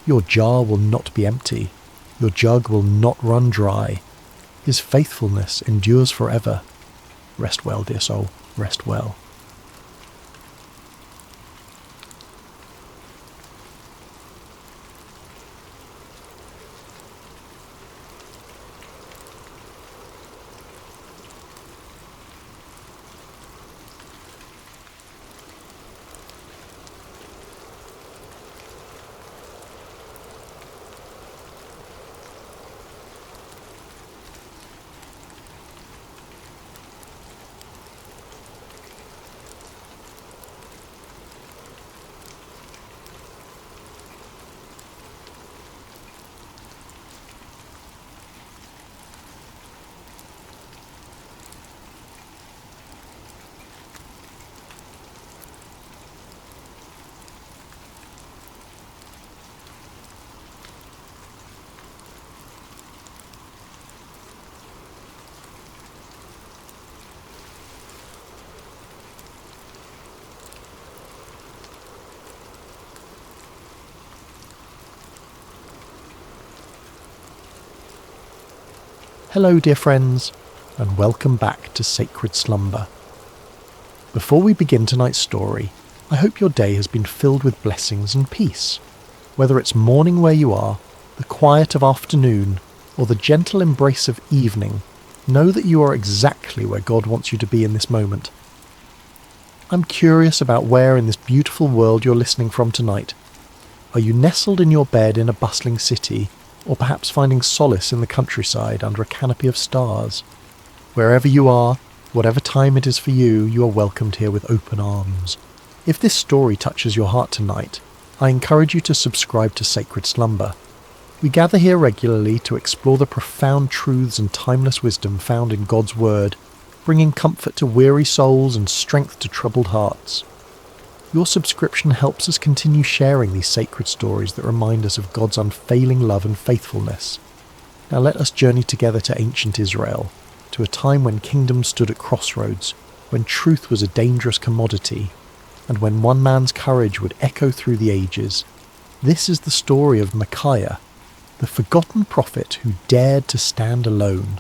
Your jar will not be empty. Your jug will not run dry. His faithfulness endures forever. Rest well, dear soul, rest well. Hello, dear friends, and welcome back to Sacred Slumber. Before we begin tonight's story, I hope your day has been filled with blessings and peace. Whether it's morning where you are, the quiet of afternoon, or the gentle embrace of evening, know that you are exactly where God wants you to be in this moment. I'm curious about where in this beautiful world you're listening from tonight. Are you nestled in your bed in a bustling city, or perhaps finding solace in the countryside under a canopy of stars? Wherever you are, whatever time it is for you, you are welcomed here with open arms. If this story touches your heart tonight, I encourage you to subscribe to Sacred Slumber. We gather here regularly to explore the profound truths and timeless wisdom found in God's Word, bringing comfort to weary souls and strength to troubled hearts. Your subscription helps us continue sharing these sacred stories that remind us of God's unfailing love and faithfulness. Now let us journey together to ancient Israel, to a time when kingdoms stood at crossroads, when truth was a dangerous commodity, and when one man's courage would echo through the ages. This is the story of Micaiah, the forgotten prophet who dared to stand alone.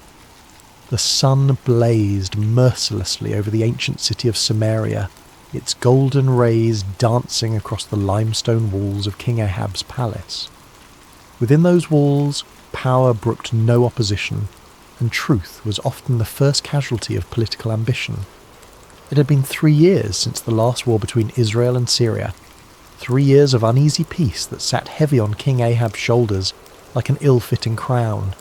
The sun blazed mercilessly over the ancient city of Samaria, its golden rays dancing across the limestone walls of King Ahab's palace. Within those walls, power brooked no opposition, and truth was often the first casualty of political ambition. It had been 3 years since the last war between Israel and Syria, 3 years of uneasy peace that sat heavy on King Ahab's shoulders like an ill-fitting crown.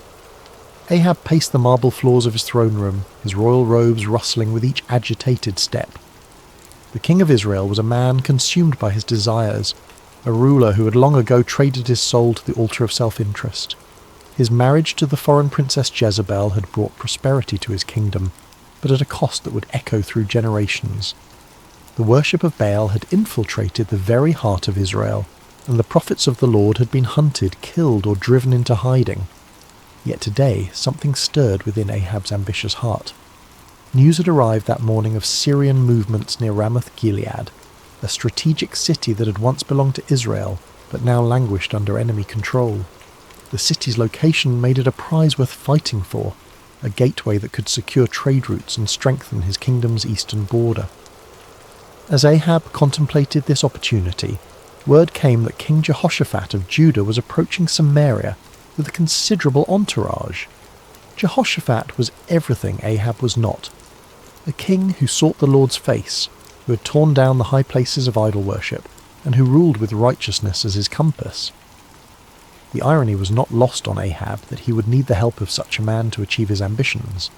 Ahab paced the marble floors of his throne room, his royal robes rustling with each agitated step. The king of Israel was a man consumed by his desires, a ruler who had long ago traded his soul to the altar of self-interest. His marriage to the foreign princess Jezebel had brought prosperity to his kingdom, but at a cost that would echo through generations. The worship of Baal had infiltrated the very heart of Israel, and the prophets of the Lord had been hunted, killed, or driven into hiding. Yet today something stirred within Ahab's ambitious heart. News had arrived that morning of Syrian movements near Ramoth-Gilead, a strategic city that had once belonged to Israel, but now languished under enemy control. The city's location made it a prize worth fighting for, a gateway that could secure trade routes and strengthen his kingdom's eastern border. As Ahab contemplated this opportunity, word came that King Jehoshaphat of Judah was approaching Samaria with a considerable entourage. Jehoshaphat was everything Ahab was not, a king who sought the Lord's face, who had torn down the high places of idol worship, and who ruled with righteousness as his compass. The irony was not lost on Ahab that he would need the help of such a man to achieve his ambitions.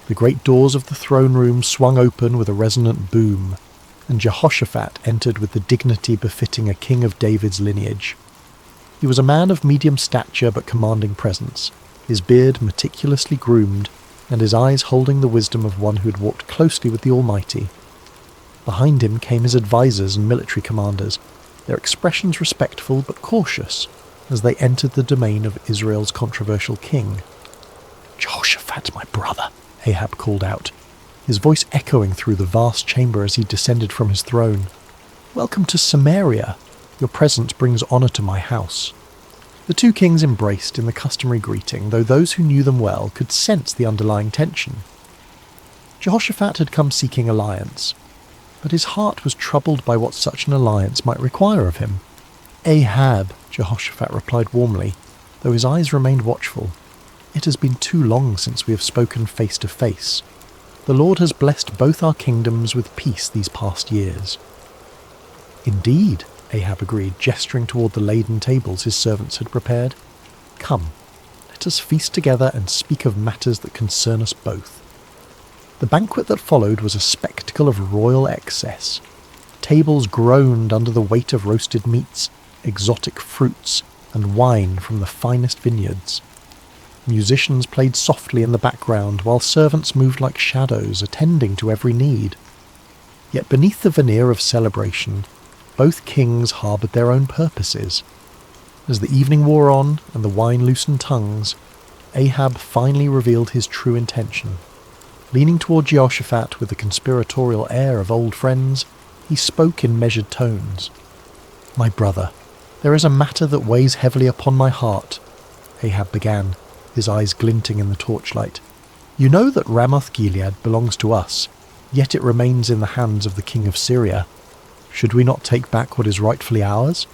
The great doors of the throne room swung open with a resonant boom, and Jehoshaphat entered with the dignity befitting a king of David's lineage. He was a man of medium stature but commanding presence, his beard meticulously groomed, and his eyes holding the wisdom of one who had walked closely with the Almighty. Behind him came his advisers and military commanders, their expressions respectful but cautious, as they entered the domain of Israel's controversial king. "Jehoshaphat, my brother," Ahab called out, his voice echoing through the vast chamber as he descended from his throne. "Welcome to Samaria. Your presence brings honour to my house." The two kings embraced in the customary greeting, though those who knew them well could sense the underlying tension. Jehoshaphat had come seeking alliance, but his heart was troubled by what such an alliance might require of him. "Ahab," Jehoshaphat replied warmly, though his eyes remained watchful. "It has been too long since we have spoken face to face. The Lord has blessed both our kingdoms with peace these past years." "Indeed," Ahab agreed, gesturing toward the laden tables his servants had prepared. "Come, let us feast together and speak of matters that concern us both." The banquet that followed was a spectacle of royal excess. Tables groaned under the weight of roasted meats, exotic fruits, and wine from the finest vineyards. Musicians played softly in the background, while servants moved like shadows, attending to every need. Yet beneath the veneer of celebration, both kings harboured their own purposes. As the evening wore on and the wine loosened tongues, Ahab finally revealed his true intention. Leaning toward Jehoshaphat with the conspiratorial air of old friends, he spoke in measured tones. "My brother, there is a matter that weighs heavily upon my heart," Ahab began, his eyes glinting in the torchlight. "You know that Ramoth-Gilead belongs to us, yet it remains in the hands of the king of Syria. Should we not take back what is rightfully ours?"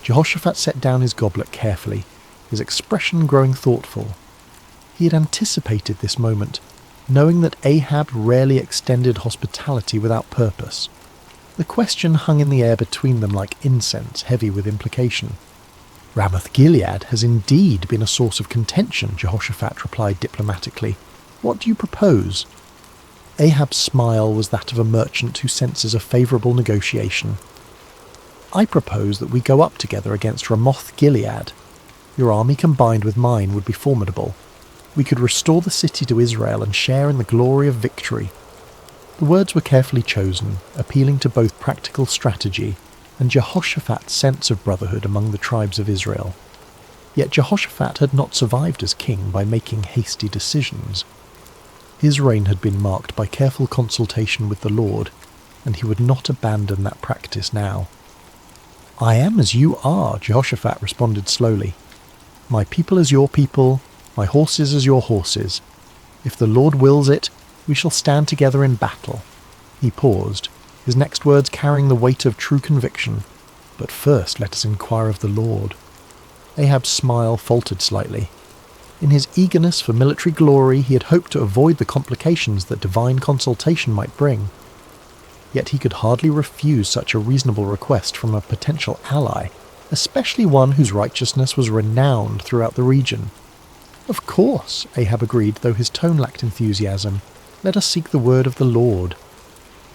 Jehoshaphat set down his goblet carefully, his expression growing thoughtful. He had anticipated this moment, knowing that Ahab rarely extended hospitality without purpose. The question hung in the air between them like incense, heavy with implication. "Ramoth-Gilead has indeed been a source of contention," Jehoshaphat replied diplomatically. "What do you propose?" Ahab's smile was that of a merchant who senses a favourable negotiation. "I propose that we go up together against Ramoth-Gilead. Your army combined with mine would be formidable. We could restore the city to Israel and share in the glory of victory." The words were carefully chosen, appealing to both practical strategy and Jehoshaphat's sense of brotherhood among the tribes of Israel. Yet Jehoshaphat had not survived as king by making hasty decisions. His reign had been marked by careful consultation with the Lord, and he would not abandon that practice now. "I am as you are," Jehoshaphat responded slowly. "My people as your people, my horses as your horses. If the Lord wills it, we shall stand together in battle." He paused, his next words carrying the weight of true conviction. "But first let us inquire of the Lord." Ahab's smile faltered slightly. In his eagerness for military glory, he had hoped to avoid the complications that divine consultation might bring. Yet he could hardly refuse such a reasonable request from a potential ally, especially one whose righteousness was renowned throughout the region. "Of course," Ahab agreed, though his tone lacked enthusiasm. "Let us seek the word of the Lord."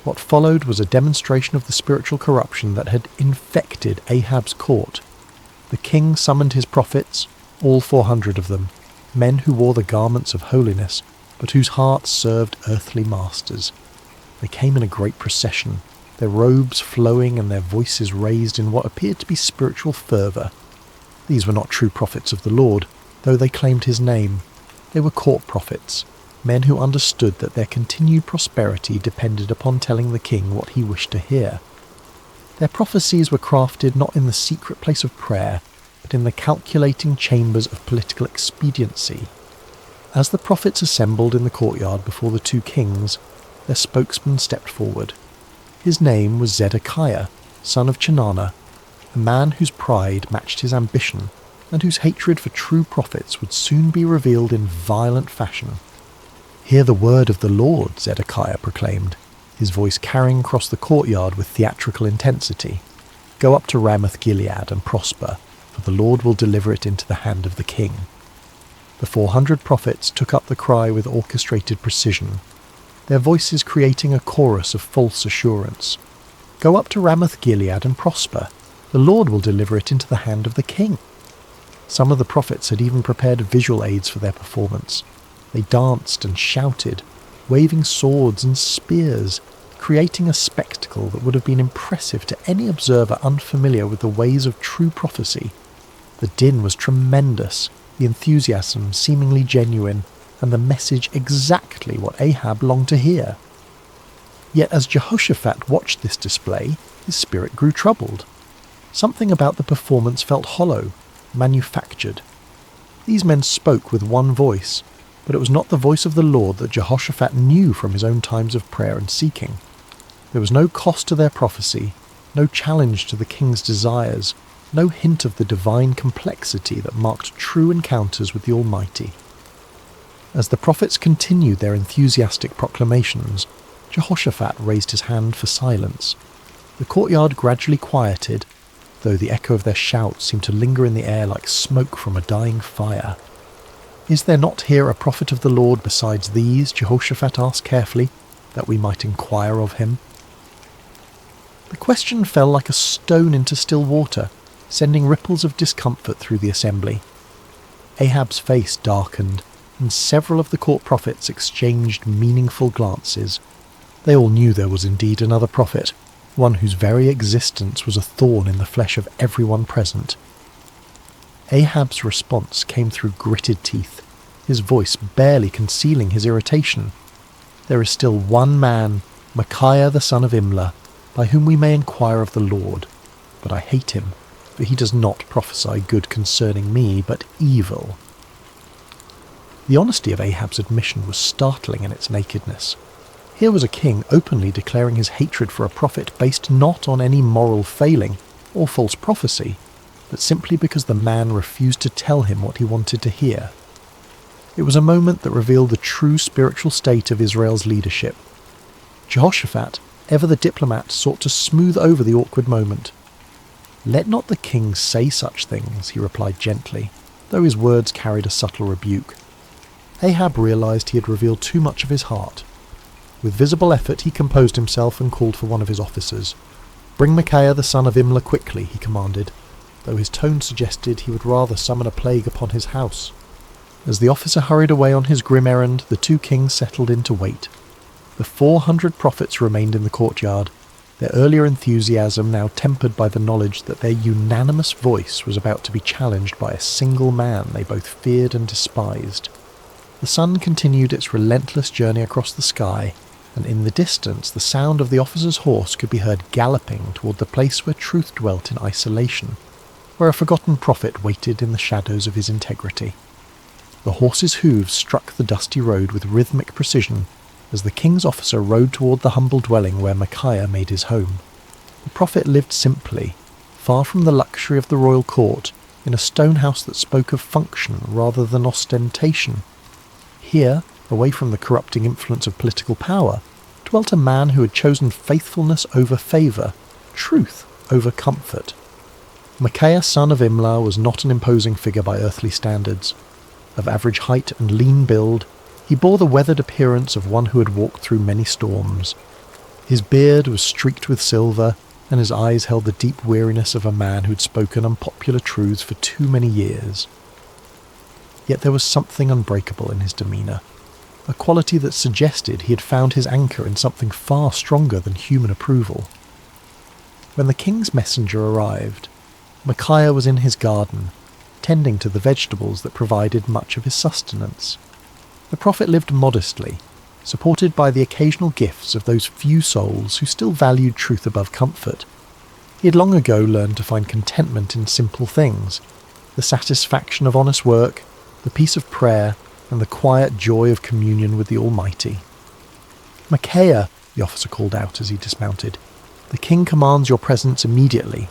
What followed was a demonstration of the spiritual corruption that had infected Ahab's court. The king summoned his prophets, all 400 of them, men who wore the garments of holiness, but whose hearts served earthly masters. They came in a great procession, their robes flowing and their voices raised in what appeared to be spiritual fervour. These were not true prophets of the Lord, though they claimed his name. They were court prophets, men who understood that their continued prosperity depended upon telling the king what he wished to hear. Their prophecies were crafted not in the secret place of prayer, but in the calculating chambers of political expediency. As the prophets assembled in the courtyard before the two kings, their spokesman stepped forward. His name was Zedekiah, son of Chenaanah, a man whose pride matched his ambition, and whose hatred for true prophets would soon be revealed in violent fashion. "Hear the word of the Lord," Zedekiah proclaimed, his voice carrying across the courtyard with theatrical intensity. "Go up to Ramoth-Gilead and prosper, for the Lord will deliver it into the hand of the king." The 400 prophets took up the cry with orchestrated precision, their voices creating a chorus of false assurance. "Go up to Ramoth-Gilead and prosper. The Lord will deliver it into the hand of the king." Some of the prophets had even prepared visual aids for their performance. They danced and shouted, waving swords and spears, creating a spectacle that would have been impressive to any observer unfamiliar with the ways of true prophecy. The din was tremendous, the enthusiasm seemingly genuine, and the message exactly what Ahab longed to hear. Yet as Jehoshaphat watched this display, his spirit grew troubled. Something about the performance felt hollow, manufactured. These men spoke with one voice, but it was not the voice of the Lord that Jehoshaphat knew from his own times of prayer and seeking. There was no cost to their prophecy, no challenge to the king's desires, no hint of the divine complexity that marked true encounters with the Almighty. As the prophets continued their enthusiastic proclamations, Jehoshaphat raised his hand for silence. The courtyard gradually quieted, though the echo of their shouts seemed to linger in the air like smoke from a dying fire. "Is there not here a prophet of the Lord besides these?" Jehoshaphat asked carefully, "that we might inquire of him?" The question fell like a stone into still water, sending ripples of discomfort through the assembly. Ahab's face darkened, and several of the court prophets exchanged meaningful glances. They all knew there was indeed another prophet, one whose very existence was a thorn in the flesh of everyone present. Ahab's response came through gritted teeth, his voice barely concealing his irritation. "There is still one man, Micaiah the son of Imlah, by whom we may inquire of the Lord. But I hate him, for he does not prophesy good concerning me, but evil." The honesty of Ahab's admission was startling in its nakedness. Here was a king openly declaring his hatred for a prophet based not on any moral failing or false prophecy, but simply because the man refused to tell him what he wanted to hear. It was a moment that revealed the true spiritual state of Israel's leadership. Jehoshaphat, ever the diplomat, sought to smooth over the awkward moment. "Let not the king say such things," he replied gently, though his words carried a subtle rebuke. Ahab realized he had revealed too much of his heart. With visible effort he composed himself and called for one of his officers. "Bring Micaiah the son of Imlah quickly," he commanded, though his tone suggested he would rather summon a plague upon his house. As the officer hurried away on his grim errand, the two kings settled in to wait. The 400 prophets remained in the courtyard, their earlier enthusiasm now tempered by the knowledge that their unanimous voice was about to be challenged by a single man they both feared and despised. The sun continued its relentless journey across the sky, and in the distance the sound of the officer's horse could be heard galloping toward the place where truth dwelt in isolation, where a forgotten prophet waited in the shadows of his integrity. The horse's hooves struck the dusty road with rhythmic precision as the king's officer rode toward the humble dwelling where Micaiah made his home. The prophet lived simply, far from the luxury of the royal court, in a stone house that spoke of function rather than ostentation. Here, away from the corrupting influence of political power, dwelt a man who had chosen faithfulness over favour, truth over comfort. Micaiah son of Imlah was not an imposing figure by earthly standards. Of average height and lean build, he bore the weathered appearance of one who had walked through many storms. His beard was streaked with silver, and his eyes held the deep weariness of a man who had spoken unpopular truths for too many years. yet there was something unbreakable in his demeanour, a quality that suggested he had found his anchor in something far stronger than human approval. When the king's messenger arrived, Micaiah was in his garden, tending to the vegetables that provided much of his sustenance. The prophet lived modestly, supported by the occasional gifts of those few souls who still valued truth above comfort. He had long ago learned to find contentment in simple things, the satisfaction of honest work, the peace of prayer, and the quiet joy of communion with the Almighty. "Micaiah," the officer called out as he dismounted, "the king commands your presence immediately."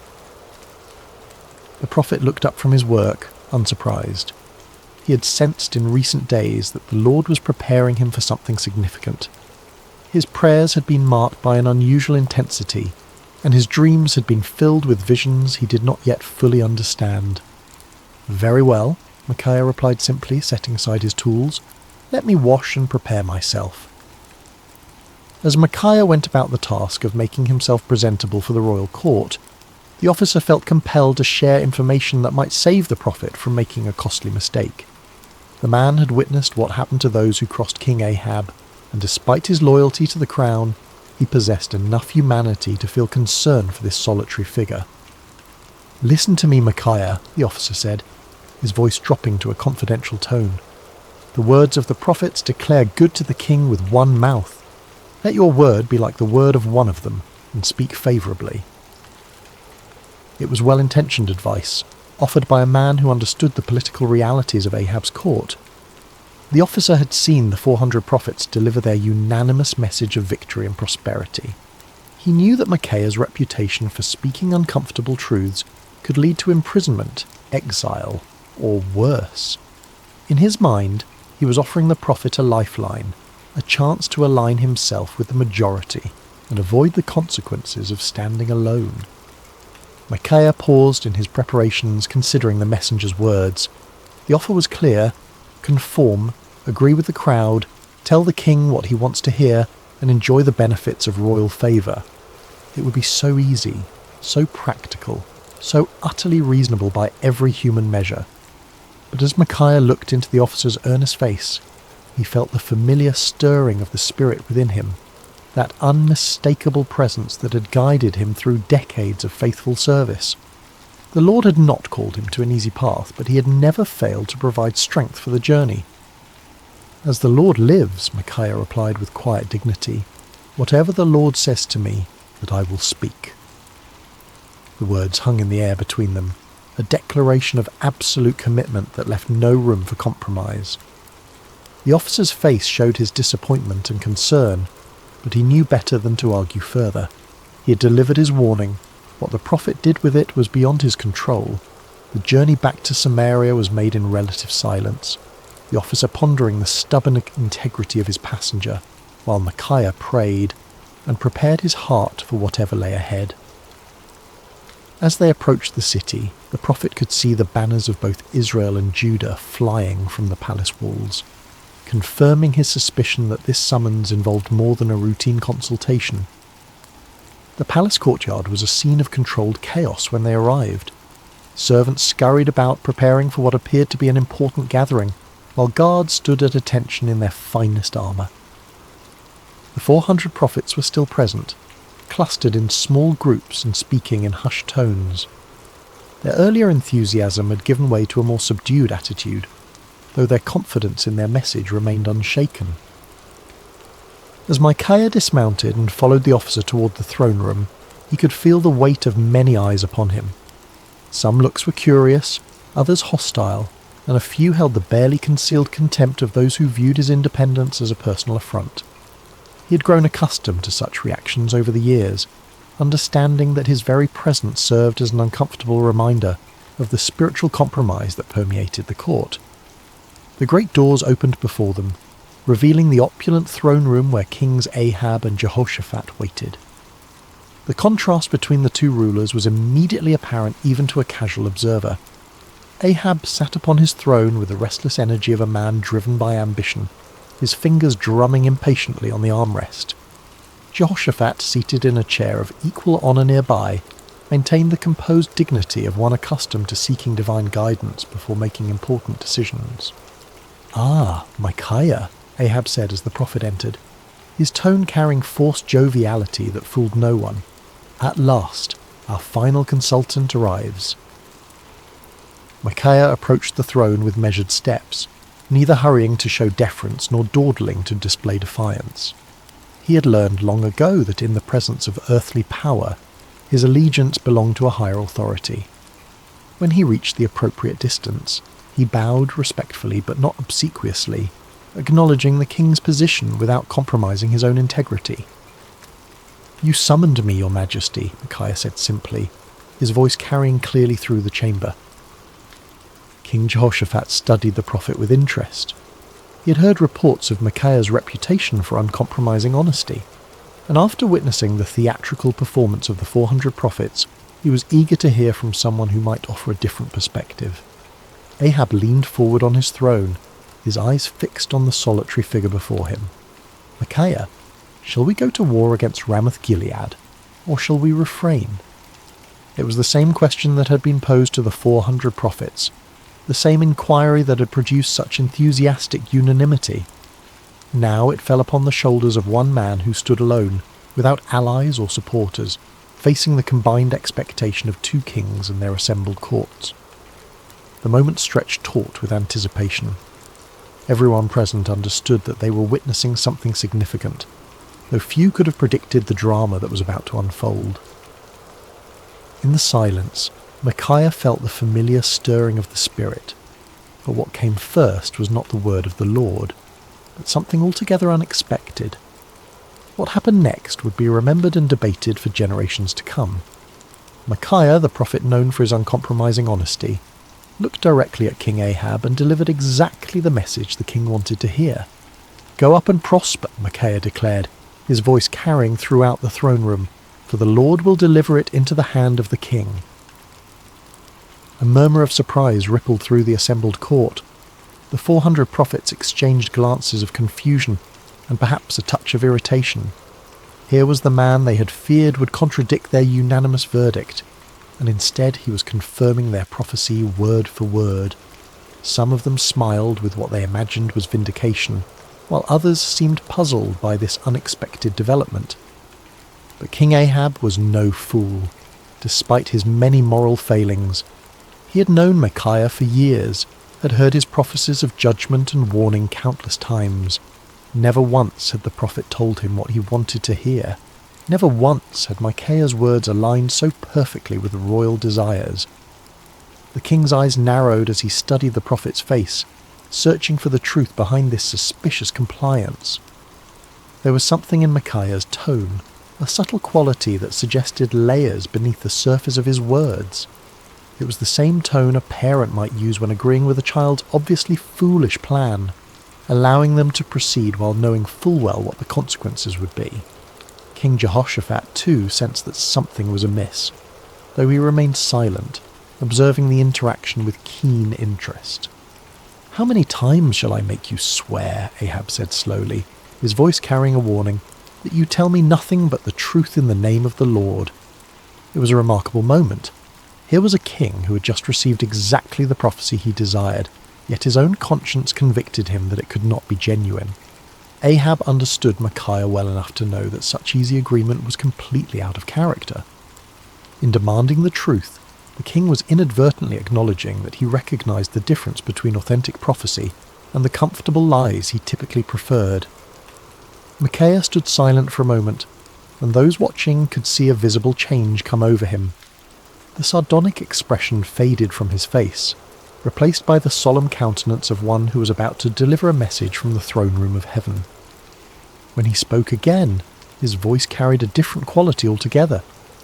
The prophet looked up from his work, unsurprised. He had sensed in recent days that the Lord was preparing him for something significant. His prayers had been marked by an unusual intensity, and his dreams had been filled with visions he did not yet fully understand. "Very well," Micaiah replied simply, setting aside his tools. "Let me wash and prepare myself." As Micaiah went about the task of making himself presentable for the royal court, the officer felt compelled to share information that might save the prophet from making a costly mistake. The man had witnessed what happened to those who crossed King Ahab, and despite his loyalty to the crown, he possessed enough humanity to feel concern for this solitary figure. "Listen to me, Micaiah," the officer said, his voice dropping to a confidential tone. "The words of the prophets declare good to the king with one mouth. Let your word be like the word of one of them, and speak favourably." It was well-intentioned advice, offered by a man who understood the political realities of Ahab's court. The officer had seen the 400 prophets deliver their unanimous message of victory and prosperity. He knew that Micaiah's reputation for speaking uncomfortable truths could lead to imprisonment, exile, or worse. In his mind, he was offering the prophet a lifeline, a chance to align himself with the majority and avoid the consequences of standing alone. Micaiah paused in his preparations, considering the messenger's words. The offer was clear: conform, agree with the crowd, tell the king what he wants to hear, and enjoy the benefits of royal favour. It would be so easy, so practical, so utterly reasonable by every human measure. But as Micaiah looked into the officer's earnest face, he felt the familiar stirring of the spirit within him, that unmistakable presence that had guided him through decades of faithful service. The Lord had not called him to an easy path, but he had never failed to provide strength for the journey. "As the Lord lives," Micaiah replied with quiet dignity, "whatever the Lord says to me, that I will speak." The words hung in the air between them, a declaration of absolute commitment that left no room for compromise. The officer's face showed his disappointment and concern, but he knew better than to argue further. He had delivered his warning. What the prophet did with it was beyond his control. The journey back to Samaria was made in relative silence, the officer pondering the stubborn integrity of his passenger, while Micaiah prayed and prepared his heart for whatever lay ahead. As they approached the city, the prophet could see the banners of both Israel and Judah flying from the palace walls, confirming his suspicion that this summons involved more than a routine consultation. The palace courtyard was a scene of controlled chaos when they arrived. Servants scurried about preparing for what appeared to be an important gathering, while guards stood at attention in their finest armour. The 400 prophets were still present, clustered in small groups and speaking in hushed tones. Their earlier enthusiasm had given way to a more subdued attitude, though their confidence in their message remained unshaken. As Micaiah dismounted and followed the officer toward the throne room, he could feel the weight of many eyes upon him. Some looks were curious, others hostile, and a few held the barely concealed contempt of those who viewed his independence as a personal affront. He had grown accustomed to such reactions over the years, understanding that his very presence served as an uncomfortable reminder of the spiritual compromise that permeated the court. The great doors opened before them, revealing the opulent throne room where Kings Ahab and Jehoshaphat waited. The contrast between the two rulers was immediately apparent even to a casual observer. Ahab sat upon his throne with the restless energy of a man driven by ambition, his fingers drumming impatiently on the armrest. Jehoshaphat, seated in a chair of equal honour nearby, maintained the composed dignity of one accustomed to seeking divine guidance before making important decisions. "Ah, Micaiah," Ahab said as the prophet entered, his tone carrying forced joviality that fooled no one. "At last, our final consultant arrives." Micaiah approached the throne with measured steps, neither hurrying to show deference nor dawdling to display defiance. He had learned long ago that in the presence of earthly power, his allegiance belonged to a higher authority. When he reached the appropriate distance, he bowed respectfully but not obsequiously, acknowledging the king's position without compromising his own integrity. "You summoned me, your majesty," Micaiah said simply, his voice carrying clearly through the chamber. King Jehoshaphat studied the prophet with interest. He had heard reports of Micaiah's reputation for uncompromising honesty, and after witnessing the theatrical performance of the 400 prophets, he was eager to hear from someone who might offer a different perspective. Ahab leaned forward on his throne, his eyes fixed on the solitary figure before him. "Micaiah, shall we go to war against Ramoth-Gilead, or shall we refrain?" It was the same question that had been posed to the 400 prophets, the same inquiry that had produced such enthusiastic unanimity. Now it fell upon the shoulders of one man who stood alone, without allies or supporters, facing the combined expectation of two kings and their assembled courts. The moment stretched taut with anticipation. Everyone present understood that they were witnessing something significant, though few could have predicted the drama that was about to unfold. In the silence, Micaiah felt the familiar stirring of the spirit, but what came first was not the word of the Lord, but something altogether unexpected. What happened next would be remembered and debated for generations to come. Micaiah, the prophet known for his uncompromising honesty, looked directly at King Ahab and delivered exactly the message the king wanted to hear. "Go up and prosper," Micaiah declared, his voice carrying throughout the throne room, "for the Lord will deliver it into the hand of the king." A murmur of surprise rippled through the assembled court. The 400 prophets exchanged glances of confusion and perhaps a touch of irritation. Here was the man they had feared would contradict their unanimous verdict, and instead he was confirming their prophecy word for word. Some of them smiled with what they imagined was vindication, while others seemed puzzled by this unexpected development. But King Ahab was no fool. Despite his many moral failings, he had known Micaiah for years, had heard his prophecies of judgment and warning countless times. Never once had the prophet told him what he wanted to hear. Never once had Micaiah's words aligned so perfectly with royal desires. The king's eyes narrowed as he studied the prophet's face, searching for the truth behind this suspicious compliance. There was something in Micaiah's tone, a subtle quality that suggested layers beneath the surface of his words. It was the same tone a parent might use when agreeing with a child's obviously foolish plan, allowing them to proceed while knowing full well what the consequences would be. King Jehoshaphat, too, sensed that something was amiss, though he remained silent, observing the interaction with keen interest. "How many times shall I make you swear," Ahab said slowly, his voice carrying a warning, "that you tell me nothing but the truth in the name of the Lord?" It was a remarkable moment. Here was a king who had just received exactly the prophecy he desired, yet his own conscience convicted him that it could not be genuine. Ahab understood Micaiah well enough to know that such easy agreement was completely out of character. In demanding the truth, the king was inadvertently acknowledging that he recognized the difference between authentic prophecy and the comfortable lies he typically preferred. Micaiah stood silent for a moment, and those watching could see a visible change come over him. The sardonic expression faded from his face, replaced by the solemn countenance of one who was about to deliver a message from the throne room of heaven. When he spoke again, his voice carried a different quality altogether,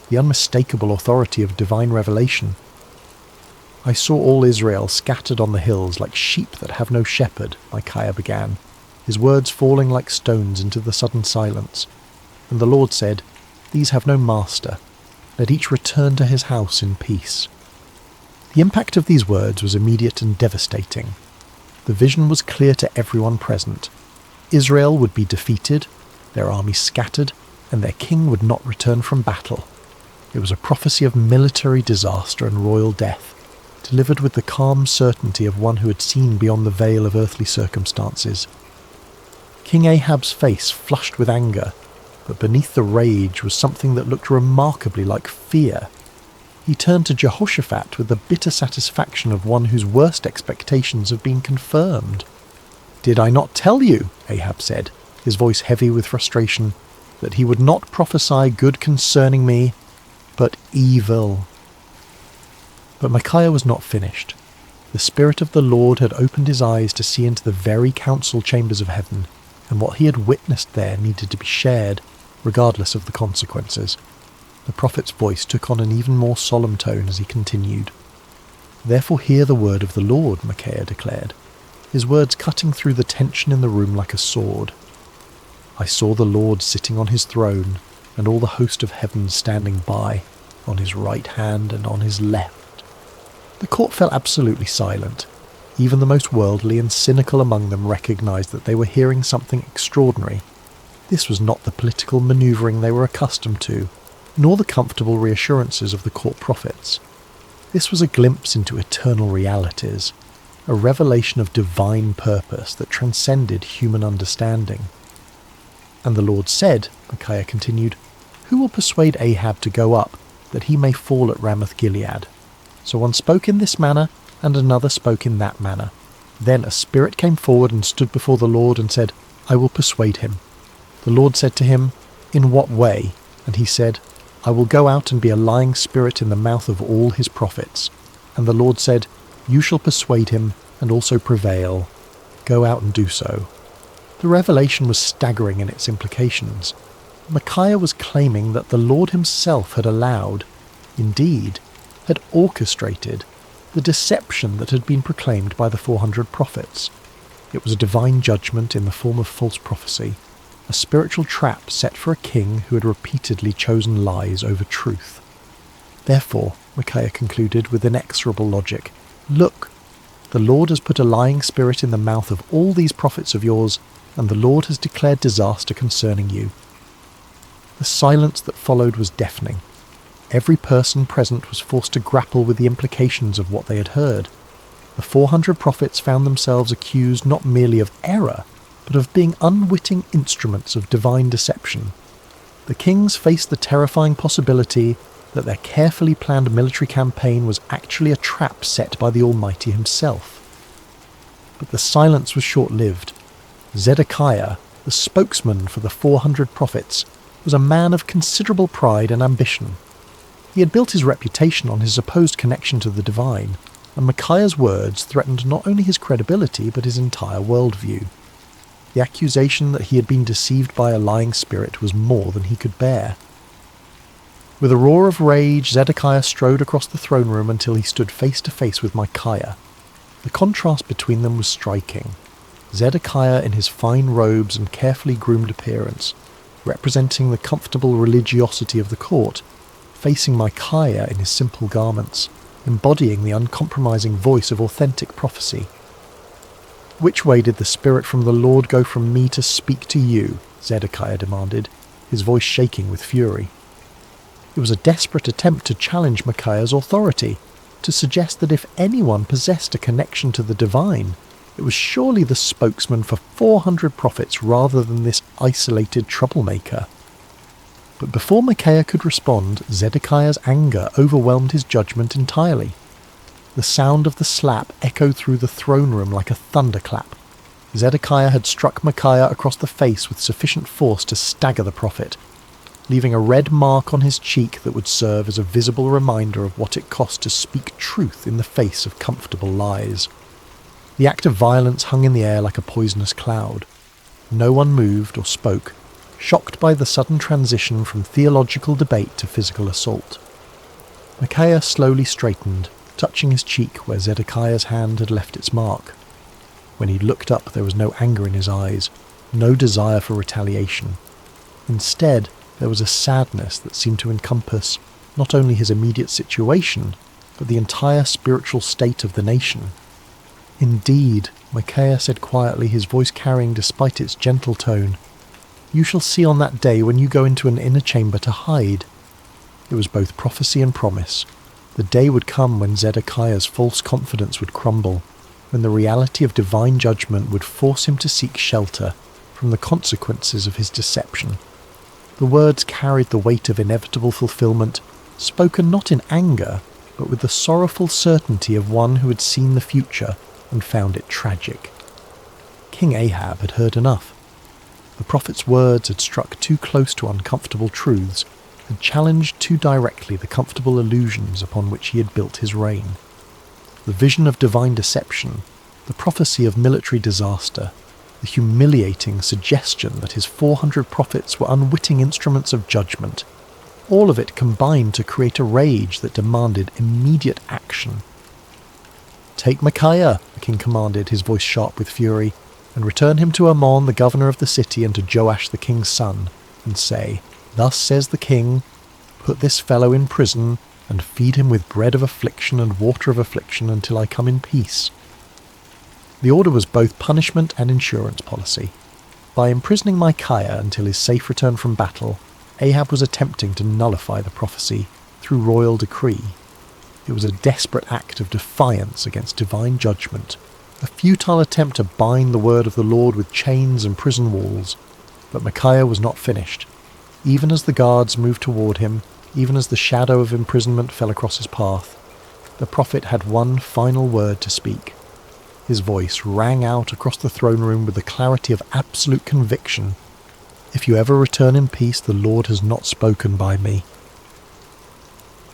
the unmistakable authority of divine revelation. "I saw all Israel scattered on the hills like sheep that have no shepherd," Micaiah began, his words falling like stones into the sudden silence. "And the Lord said, 'These have no master. Let each return to his house in peace.'" The impact of these words was immediate and devastating. The vision was clear to everyone present. Israel would be defeated, their army scattered, and their king would not return from battle. It was a prophecy of military disaster and royal death, delivered with the calm certainty of one who had seen beyond the veil of earthly circumstances. King Ahab's face flushed with anger, but beneath the rage was something that looked remarkably like fear. He turned to Jehoshaphat with the bitter satisfaction of one whose worst expectations have been confirmed. "Did I not tell you," Ahab said, his voice heavy with frustration, "that he would not prophesy good concerning me, but evil?" But Micaiah was not finished. The Spirit of the Lord had opened his eyes to see into the very council chambers of heaven, and what he had witnessed there needed to be shared, regardless of the consequences. The prophet's voice took on an even more solemn tone as he continued. "Therefore hear the word of the Lord," Micaiah declared, his words cutting through the tension in the room like a sword. "I saw the Lord sitting on his throne, and all the host of heaven standing by, on his right hand and on his left." The court fell absolutely silent. Even the most worldly and cynical among them recognized that they were hearing something extraordinary. This was not the political maneuvering they were accustomed to, nor the comfortable reassurances of the court prophets. This was a glimpse into eternal realities, a revelation of divine purpose that transcended human understanding. "And the Lord said," Micaiah continued, "Who will persuade Ahab to go up, that he may fall at Ramoth-Gilead?" So one spoke in this manner, and another spoke in that manner. Then a spirit came forward and stood before the Lord and said, "I will persuade him." The Lord said to him, "In what way?" And he said, "I will go out and be a lying spirit in the mouth of all his prophets." And the Lord said, "You shall persuade him and also prevail. Go out and do so." The revelation was staggering in its implications. Micaiah was claiming that the Lord himself had allowed, indeed, had orchestrated, the deception that had been proclaimed by the 400 prophets. It was a divine judgment in the form of false prophecy, a spiritual trap set for a king who had repeatedly chosen lies over truth. Therefore, Micaiah concluded with inexorable logic, "Look, the Lord has put a lying spirit in the mouth of all these prophets of yours, and the Lord has declared disaster concerning you." The silence that followed was deafening. Every person present was forced to grapple with the implications of what they had heard. The 400 prophets found themselves accused not merely of error, but of being unwitting instruments of divine deception. The kings faced the terrifying possibility that their carefully planned military campaign was actually a trap set by the Almighty himself. But the silence was short-lived. Zedekiah, the spokesman for the 400 prophets, was a man of considerable pride and ambition. He had built his reputation on his supposed connection to the divine, and Micaiah's words threatened not only his credibility but his entire worldview. The accusation that he had been deceived by a lying spirit was more than he could bear. With a roar of rage, Zedekiah strode across the throne room until he stood face to face with Micaiah. The contrast between them was striking. Zedekiah in his fine robes and carefully groomed appearance, representing the comfortable religiosity of the court, facing Micaiah in his simple garments, embodying the uncompromising voice of authentic prophecy. "Which way did the Spirit from the Lord go from me to speak to you?" Zedekiah demanded, his voice shaking with fury. It was a desperate attempt to challenge Micaiah's authority, to suggest that if anyone possessed a connection to the divine, it was surely the spokesman for 400 prophets rather than this isolated troublemaker. But before Micaiah could respond, Zedekiah's anger overwhelmed his judgment entirely. The sound of the slap echoed through the throne room like a thunderclap. Zedekiah had struck Micaiah across the face with sufficient force to stagger the prophet, leaving a red mark on his cheek that would serve as a visible reminder of what it cost to speak truth in the face of comfortable lies. The act of violence hung in the air like a poisonous cloud. No one moved or spoke, shocked by the sudden transition from theological debate to physical assault. Micaiah slowly straightened, touching his cheek where Zedekiah's hand had left its mark. When he looked up, there was no anger in his eyes, no desire for retaliation. Instead, there was a sadness that seemed to encompass not only his immediate situation, but the entire spiritual state of the nation. "Indeed," Micaiah said quietly, his voice carrying despite its gentle tone, "you shall see on that day when you go into an inner chamber to hide." It was both prophecy and promise. The day would come when Zedekiah's false confidence would crumble, when the reality of divine judgment would force him to seek shelter from the consequences of his deception. The words carried the weight of inevitable fulfillment, spoken not in anger, but with the sorrowful certainty of one who had seen the future and found it tragic. King Ahab had heard enough. The prophet's words had struck too close to uncomfortable truths, had challenged too directly the comfortable illusions upon which he had built his reign. The vision of divine deception, the prophecy of military disaster, the humiliating suggestion that his 400 prophets were unwitting instruments of judgment, all of it combined to create a rage that demanded immediate action. "Take Micaiah," the king commanded, his voice sharp with fury, "and return him to Ammon, the governor of the city, and to Joash the king's son, and say, 'Thus says the king, put this fellow in prison, and feed him with bread of affliction and water of affliction until I come in peace.'" The order was both punishment and insurance policy. By imprisoning Micaiah until his safe return from battle, Ahab was attempting to nullify the prophecy through royal decree. It was a desperate act of defiance against divine judgment, a futile attempt to bind the word of the Lord with chains and prison walls. But Micaiah was not finished. Even as the guards moved toward him, even as the shadow of imprisonment fell across his path, the prophet had one final word to speak. His voice rang out across the throne room with the clarity of absolute conviction. "If you ever return in peace, the Lord has not spoken by me."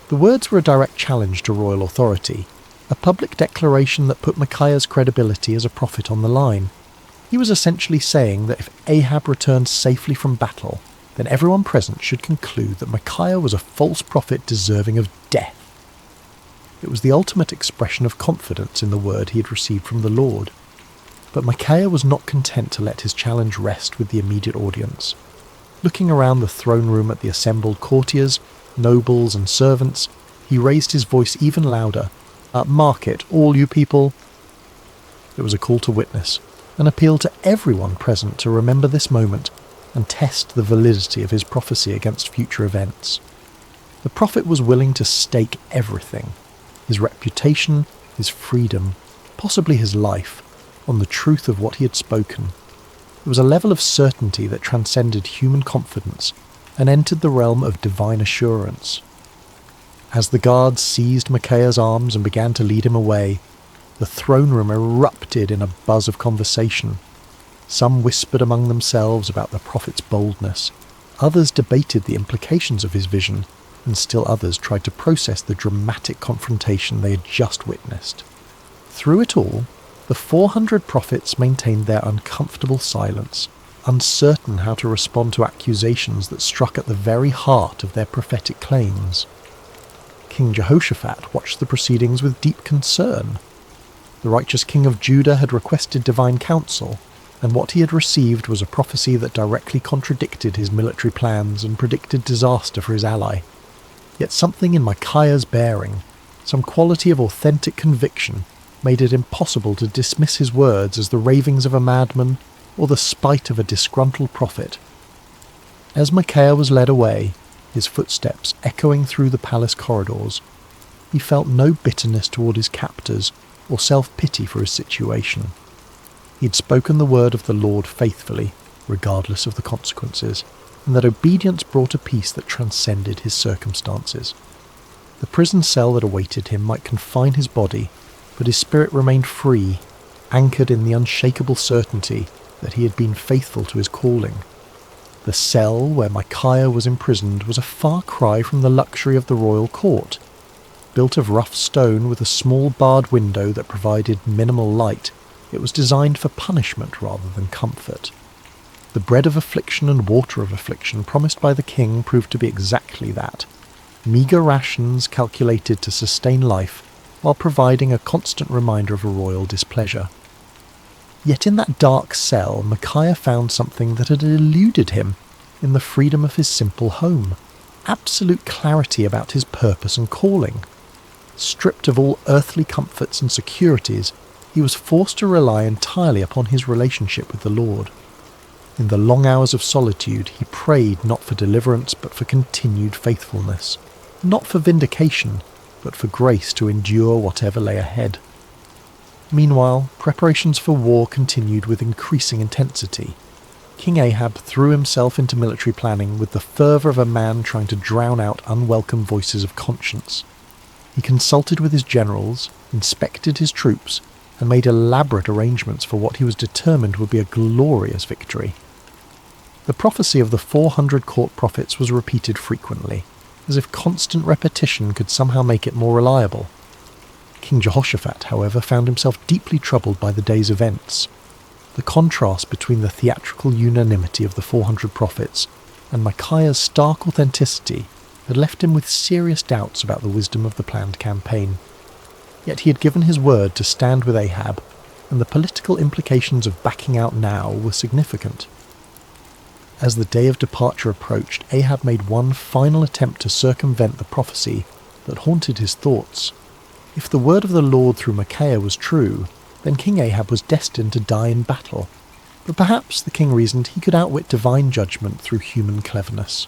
The words were a direct challenge to royal authority, a public declaration that put Micaiah's credibility as a prophet on the line. He was essentially saying that if Ahab returned safely from battle, then everyone present should conclude that Micaiah was a false prophet deserving of death. It was the ultimate expression of confidence in the word he had received from the Lord. But Micaiah was not content to let his challenge rest with the immediate audience. Looking around the throne room at the assembled courtiers, nobles and servants, he raised his voice even louder. "Mark it, all you people." It was a call to witness, an appeal to everyone present to remember this moment and test the validity of his prophecy against future events. The prophet was willing to stake everything, his reputation, his freedom, possibly his life, on the truth of what he had spoken. It was a level of certainty that transcended human confidence and entered the realm of divine assurance. As the guards seized Micaiah's arms and began to lead him away, the throne room erupted in a buzz of conversation. Some whispered among themselves about the prophet's boldness, others debated the implications of his vision, and still others tried to process the dramatic confrontation they had just witnessed. Through it all, the 400 prophets maintained their uncomfortable silence, uncertain how to respond to accusations that struck at the very heart of their prophetic claims. King Jehoshaphat watched the proceedings with deep concern. The righteous king of Judah had requested divine counsel, and what he had received was a prophecy that directly contradicted his military plans and predicted disaster for his ally. Yet something in Micaiah's bearing, some quality of authentic conviction, made it impossible to dismiss his words as the ravings of a madman or the spite of a disgruntled prophet. As Micaiah was led away, his footsteps echoing through the palace corridors, he felt no bitterness toward his captors or self-pity for his situation. He had spoken the word of the Lord faithfully, regardless of the consequences, and that obedience brought a peace that transcended his circumstances. The prison cell that awaited him might confine his body, but his spirit remained free, anchored in the unshakable certainty that he had been faithful to his calling. The cell where Micaiah was imprisoned was a far cry from the luxury of the royal court. Built of rough stone with a small barred window that provided minimal light, it was designed for punishment rather than comfort. The bread of affliction and water of affliction promised by the king proved to be exactly that, meagre rations calculated to sustain life while providing a constant reminder of a royal displeasure. Yet in that dark cell, Micaiah found something that had eluded him in the freedom of his simple home, absolute clarity about his purpose and calling. Stripped of all earthly comforts and securities, he was forced to rely entirely upon his relationship with the Lord. In the long hours of solitude, he prayed not for deliverance but for continued faithfulness. not for vindication, but for grace to endure whatever lay ahead. Meanwhile, preparations for war continued with increasing intensity. King Ahab threw himself into military planning with the fervour of a man trying to drown out unwelcome voices of conscience. He consulted with his generals, inspected his troops, and made elaborate arrangements for what he was determined would be a glorious victory. The prophecy of the 400 court prophets was repeated frequently, as if constant repetition could somehow make it more reliable. King Jehoshaphat, however, found himself deeply troubled by the day's events. The contrast between the theatrical unanimity of the 400 prophets and Micaiah's stark authenticity had left him with serious doubts about the wisdom of the planned campaign. Yet he had given his word to stand with Ahab, and the political implications of backing out now were significant. As the day of departure approached, Ahab made one final attempt to circumvent the prophecy that haunted his thoughts. If the word of the Lord through Micaiah was true, then King Ahab was destined to die in battle. But perhaps, the king reasoned, he could outwit divine judgment through human cleverness.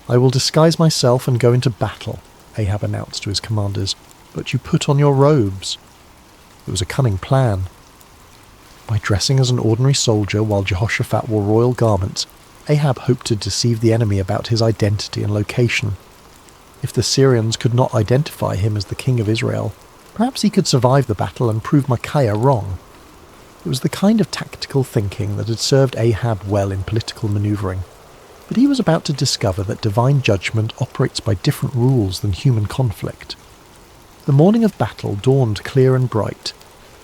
"I will disguise myself and go into battle," Ahab announced to his commanders, "but you put on your robes." It was a cunning plan. By dressing as an ordinary soldier while Jehoshaphat wore royal garments, Ahab hoped to deceive the enemy about his identity and location. If the Syrians could not identify him as the king of Israel, perhaps he could survive the battle and prove Micaiah wrong. It was the kind of tactical thinking that had served Ahab well in political manoeuvring. But he was about to discover that divine judgment operates by different rules than human conflict. The morning of battle dawned clear and bright,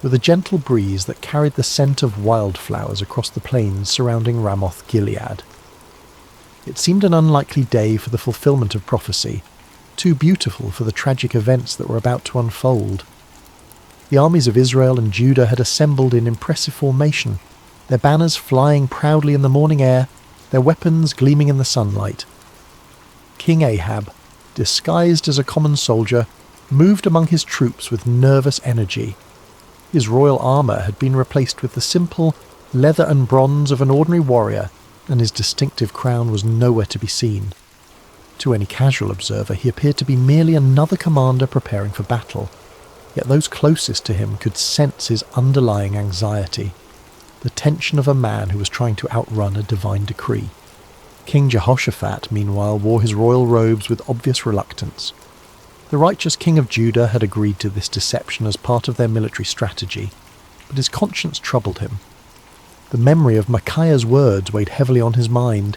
with a gentle breeze that carried the scent of wildflowers across the plains surrounding Ramoth Gilead. It seemed an unlikely day for the fulfillment of prophecy, too beautiful for the tragic events that were about to unfold. The armies of Israel and Judah had assembled in impressive formation, their banners flying proudly in the morning air, their weapons gleaming in the sunlight. King Ahab, disguised as a common soldier, moved among his troops with nervous energy. His royal armour had been replaced with the simple leather and bronze of an ordinary warrior, and his distinctive crown was nowhere to be seen. To any casual observer, he appeared to be merely another commander preparing for battle, yet those closest to him could sense his underlying anxiety, the tension of a man who was trying to outrun a divine decree. King Jehoshaphat, meanwhile, wore his royal robes with obvious reluctance. The righteous king of Judah had agreed to this deception as part of their military strategy, but his conscience troubled him. The memory of Micaiah's words weighed heavily on his mind,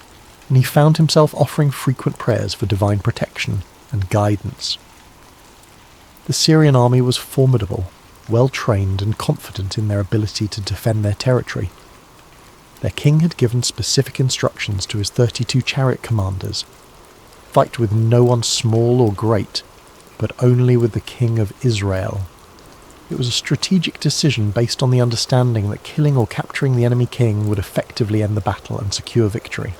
and he found himself offering frequent prayers for divine protection and guidance. The Syrian army was formidable, well-trained and confident in their ability to defend their territory. Their king had given specific instructions to his 32 chariot commanders: fight with no one small or great, but only with the king of Israel. It was a strategic decision based on the understanding that killing or capturing the enemy king would effectively end the battle and secure victory.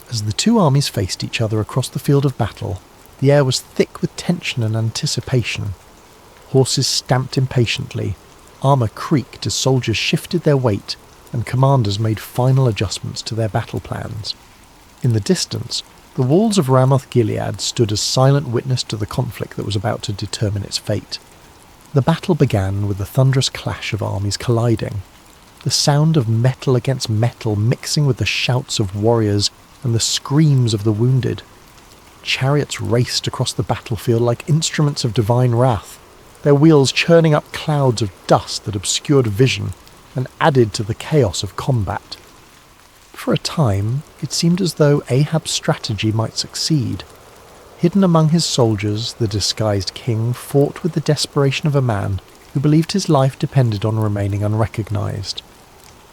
As the two armies faced each other across the field of battle, the air was thick with tension and anticipation. Horses stamped impatiently, armour creaked as soldiers shifted their weight, and commanders made final adjustments to their battle plans. In the distance, the walls of Ramoth Gilead stood as silent witness to the conflict that was about to determine its fate. The battle began with the thunderous clash of armies colliding, the sound of metal against metal mixing with the shouts of warriors and the screams of the wounded. Chariots raced across the battlefield like instruments of divine wrath, their wheels churning up clouds of dust that obscured vision and added to the chaos of combat. For a time, it seemed as though Ahab's strategy might succeed. Hidden among his soldiers, the disguised king fought with the desperation of a man who believed his life depended on remaining unrecognized.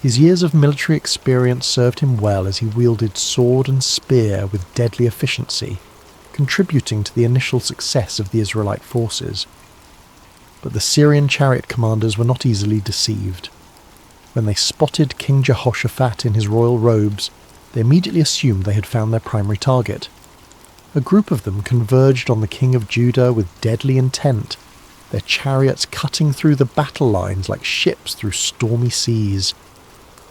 His years of military experience served him well as he wielded sword and spear with deadly efficiency, contributing to the initial success of the Israelite forces. But the Syrian chariot commanders were not easily deceived. When they spotted King Jehoshaphat in his royal robes, they immediately assumed they had found their primary target. A group of them converged on the king of Judah with deadly intent, their chariots cutting through the battle lines like ships through stormy seas.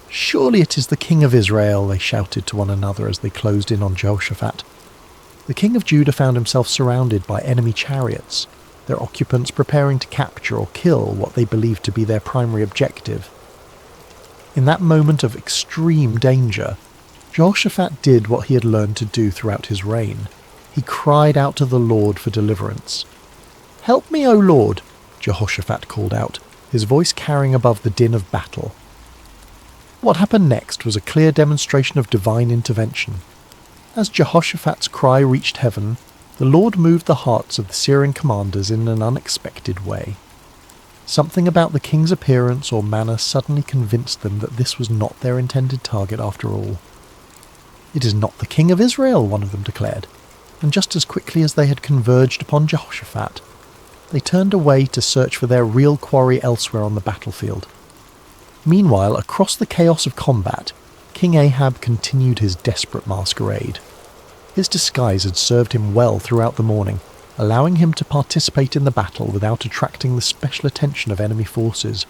"Surely it is the king of Israel," they shouted to one another as they closed in on Jehoshaphat. The king of Judah found himself surrounded by enemy chariots, their occupants preparing to capture or kill what they believed to be their primary objective. In that moment of extreme danger, Jehoshaphat did what he had learned to do throughout his reign. He cried out to the Lord for deliverance. "Help me, O Lord," Jehoshaphat called out, his voice carrying above the din of battle. What happened next was a clear demonstration of divine intervention. As Jehoshaphat's cry reached heaven, the Lord moved the hearts of the Syrian commanders in an unexpected way. Something about the king's appearance or manner suddenly convinced them that this was not their intended target after all. "It is not the king of Israel," one of them declared, and just as quickly as they had converged upon Jehoshaphat, they turned away to search for their real quarry elsewhere on the battlefield. Meanwhile, across the chaos of combat, King Ahab continued his desperate masquerade. His disguise had served him well throughout the morning, allowing him to participate in the battle without attracting the special attention of enemy forces.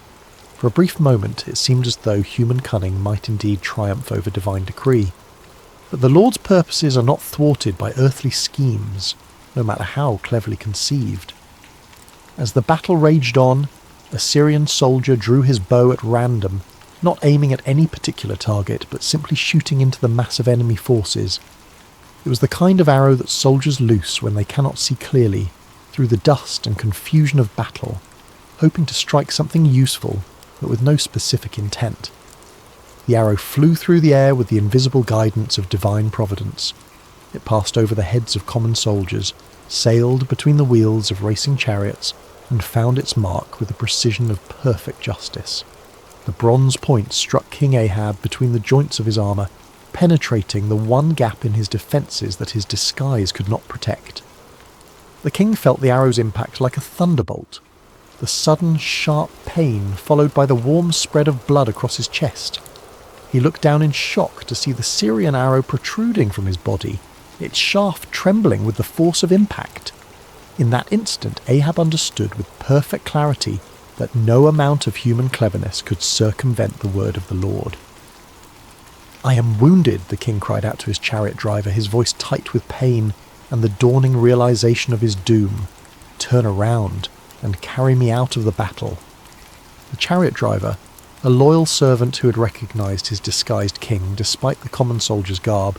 For a brief moment, it seemed as though human cunning might indeed triumph over divine decree. But the Lord's purposes are not thwarted by earthly schemes, no matter how cleverly conceived. As the battle raged on, a Syrian soldier drew his bow at random, not aiming at any particular target, but simply shooting into the mass of enemy forces. It was the kind of arrow that soldiers loose when they cannot see clearly, through the dust and confusion of battle, hoping to strike something useful, but with no specific intent. The arrow flew through the air with the invisible guidance of divine providence. It passed over the heads of common soldiers, sailed between the wheels of racing chariots, and found its mark with the precision of perfect justice. The bronze point struck King Ahab between the joints of his armour, penetrating the one gap in his defences that his disguise could not protect. The king felt the arrow's impact like a thunderbolt, the sudden sharp pain followed by the warm spread of blood across his chest. He looked down in shock to see the Syrian arrow protruding from his body, its shaft trembling with the force of impact. In that instant, Ahab understood with perfect clarity that no amount of human cleverness could circumvent the word of the Lord. "I am wounded," the king cried out to his chariot driver, his voice tight with pain and the dawning realization of his doom. "Turn around and carry me out of the battle." The chariot driver, a loyal servant who had recognized his disguised king despite the common soldier's garb,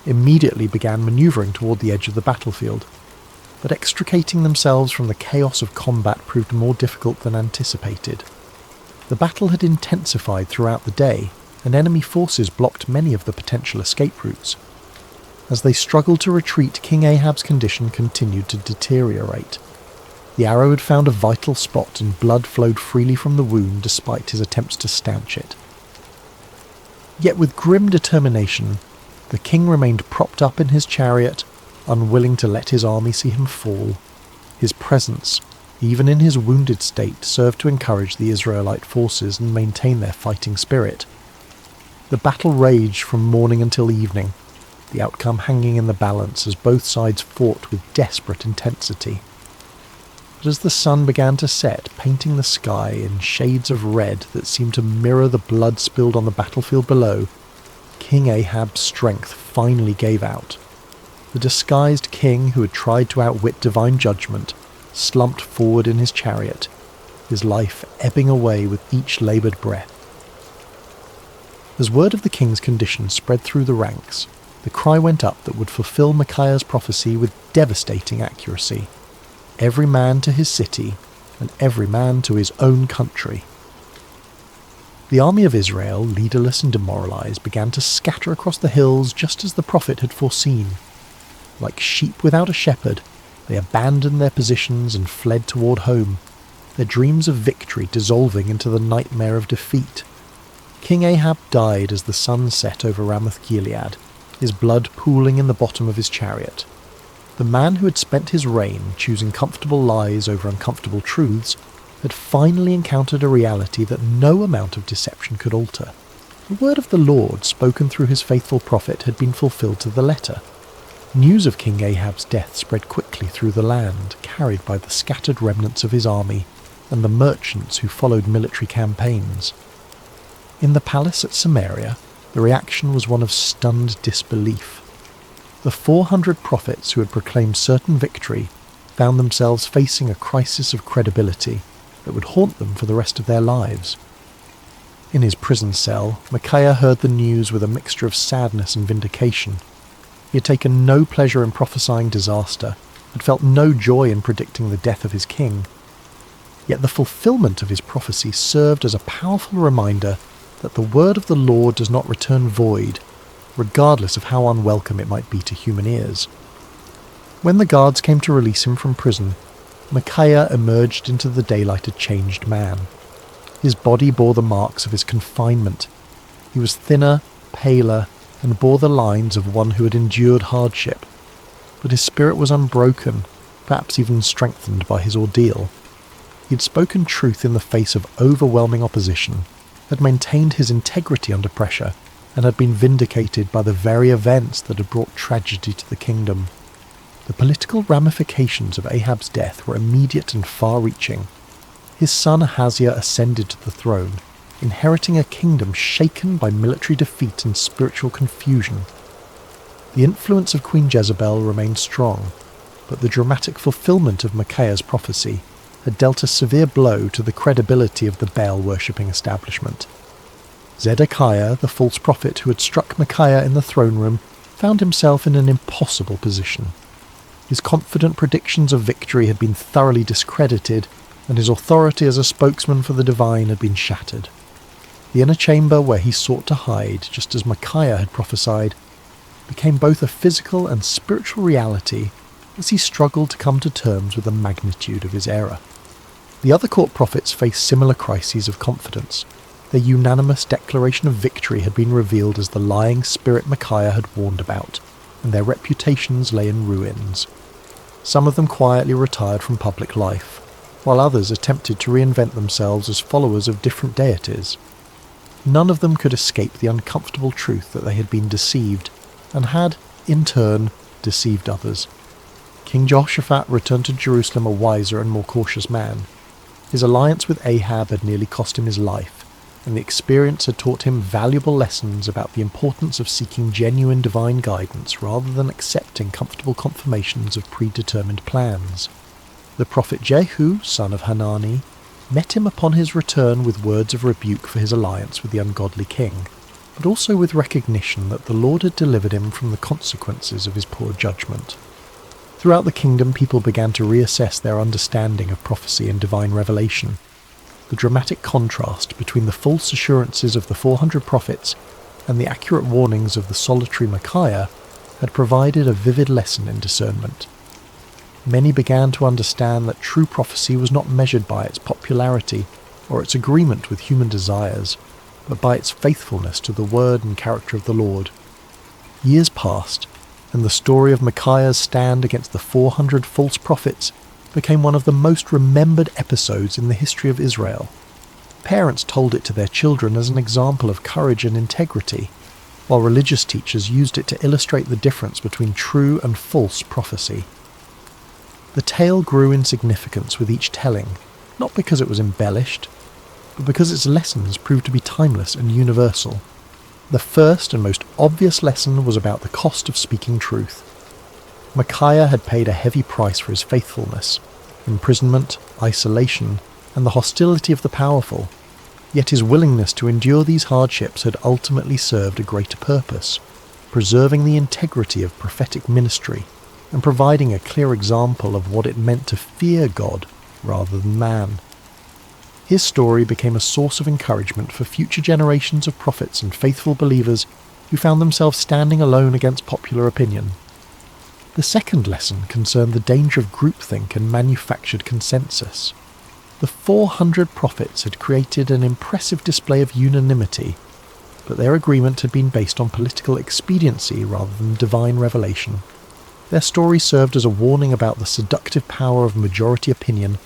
immediately began maneuvering toward the edge of the battlefield. But extricating themselves from the chaos of combat proved more difficult than anticipated. The battle had intensified throughout the day, and enemy forces blocked many of the potential escape routes. As they struggled to retreat, King Ahab's condition continued to deteriorate. The arrow had found a vital spot and blood flowed freely from the wound despite his attempts to stanch it. Yet with grim determination, the king remained propped up in his chariot, unwilling to let his army see him fall. His presence, even in his wounded state, served to encourage the Israelite forces and maintain their fighting spirit. The battle raged from morning until evening, the outcome hanging in the balance as both sides fought with desperate intensity. But as the sun began to set, painting the sky in shades of red that seemed to mirror the blood spilled on the battlefield below, King Ahab's strength finally gave out. The disguised king who had tried to outwit divine judgment slumped forward in his chariot, his life ebbing away with each laboured breath. As word of the king's condition spread through the ranks, the cry went up that would fulfill Micaiah's prophecy with devastating accuracy. Every man to his city, and every man to his own country. The army of Israel, leaderless and demoralized, began to scatter across the hills just as the prophet had foreseen. Like sheep without a shepherd, they abandoned their positions and fled toward home, their dreams of victory dissolving into the nightmare of defeat. King Ahab died as the sun set over Ramoth-Gilead, his blood pooling in the bottom of his chariot. The man who had spent his reign choosing comfortable lies over uncomfortable truths had finally encountered a reality that no amount of deception could alter. The word of the Lord, spoken through his faithful prophet, had been fulfilled to the letter. News of King Ahab's death spread quickly through the land, carried by the scattered remnants of his army and the merchants who followed military campaigns. In the palace at Samaria, the reaction was one of stunned disbelief. The 400 prophets who had proclaimed certain victory found themselves facing a crisis of credibility that would haunt them for the rest of their lives. In his prison cell, Micaiah heard the news with a mixture of sadness and vindication. He had taken no pleasure in prophesying disaster, had felt no joy in predicting the death of his king. Yet the fulfillment of his prophecy served as a powerful reminder that the word of the Lord does not return void, regardless of how unwelcome it might be to human ears. When the guards came to release him from prison, Micaiah emerged into the daylight a changed man. His body bore the marks of his confinement. He was thinner, paler, and bore the lines of one who had endured hardship. But his spirit was unbroken, perhaps even strengthened by his ordeal. He had spoken truth in the face of overwhelming opposition, had maintained his integrity under pressure, and had been vindicated by the very events that had brought tragedy to the kingdom. The political ramifications of Ahab's death were immediate and far-reaching. His son Ahaziah ascended to the throne, inheriting a kingdom shaken by military defeat and spiritual confusion. The influence of Queen Jezebel remained strong, but the dramatic fulfillment of Micaiah's prophecy had dealt a severe blow to the credibility of the Baal-worshipping establishment. Zedekiah, the false prophet who had struck Micaiah in the throne room, found himself in an impossible position. His confident predictions of victory had been thoroughly discredited, and his authority as a spokesman for the divine had been shattered. The inner chamber where he sought to hide, just as Micaiah had prophesied, became both a physical and spiritual reality as he struggled to come to terms with the magnitude of his error. The other court prophets faced similar crises of confidence. Their unanimous declaration of victory had been revealed as the lying spirit Micaiah had warned about, and their reputations lay in ruins. Some of them quietly retired from public life, while others attempted to reinvent themselves as followers of different deities. None of them could escape the uncomfortable truth that they had been deceived, and had, in turn, deceived others. King Jehoshaphat returned to Jerusalem a wiser and more cautious man. His alliance with Ahab had nearly cost him his life, and the experience had taught him valuable lessons about the importance of seeking genuine divine guidance rather than accepting comfortable confirmations of predetermined plans. The prophet Jehu, son of Hanani, met him upon his return with words of rebuke for his alliance with the ungodly king, but also with recognition that the Lord had delivered him from the consequences of his poor judgment. Throughout the kingdom, people began to reassess their understanding of prophecy and divine revelation. The dramatic contrast between the false assurances of the 400 prophets and the accurate warnings of the solitary Micaiah had provided a vivid lesson in discernment. Many began to understand that true prophecy was not measured by its popularity or its agreement with human desires, but by its faithfulness to the word and character of the Lord. Years passed, and the story of Micaiah's stand against the 400 false prophets became one of the most remembered episodes in the history of Israel. Parents told it to their children as an example of courage and integrity, while religious teachers used it to illustrate the difference between true and false prophecy. The tale grew in significance with each telling, not because it was embellished, but because its lessons proved to be timeless and universal. The first and most obvious lesson was about the cost of speaking truth. Micaiah had paid a heavy price for his faithfulness: imprisonment, isolation, and the hostility of the powerful. Yet his willingness to endure these hardships had ultimately served a greater purpose, preserving the integrity of prophetic ministry and providing a clear example of what it meant to fear God rather than man. His story became a source of encouragement for future generations of prophets and faithful believers who found themselves standing alone against popular opinion. The second lesson concerned the danger of groupthink and manufactured consensus. The 400 prophets had created an impressive display of unanimity, but their agreement had been based on political expediency rather than divine revelation. Their story served as a warning about the seductive power of majority opinion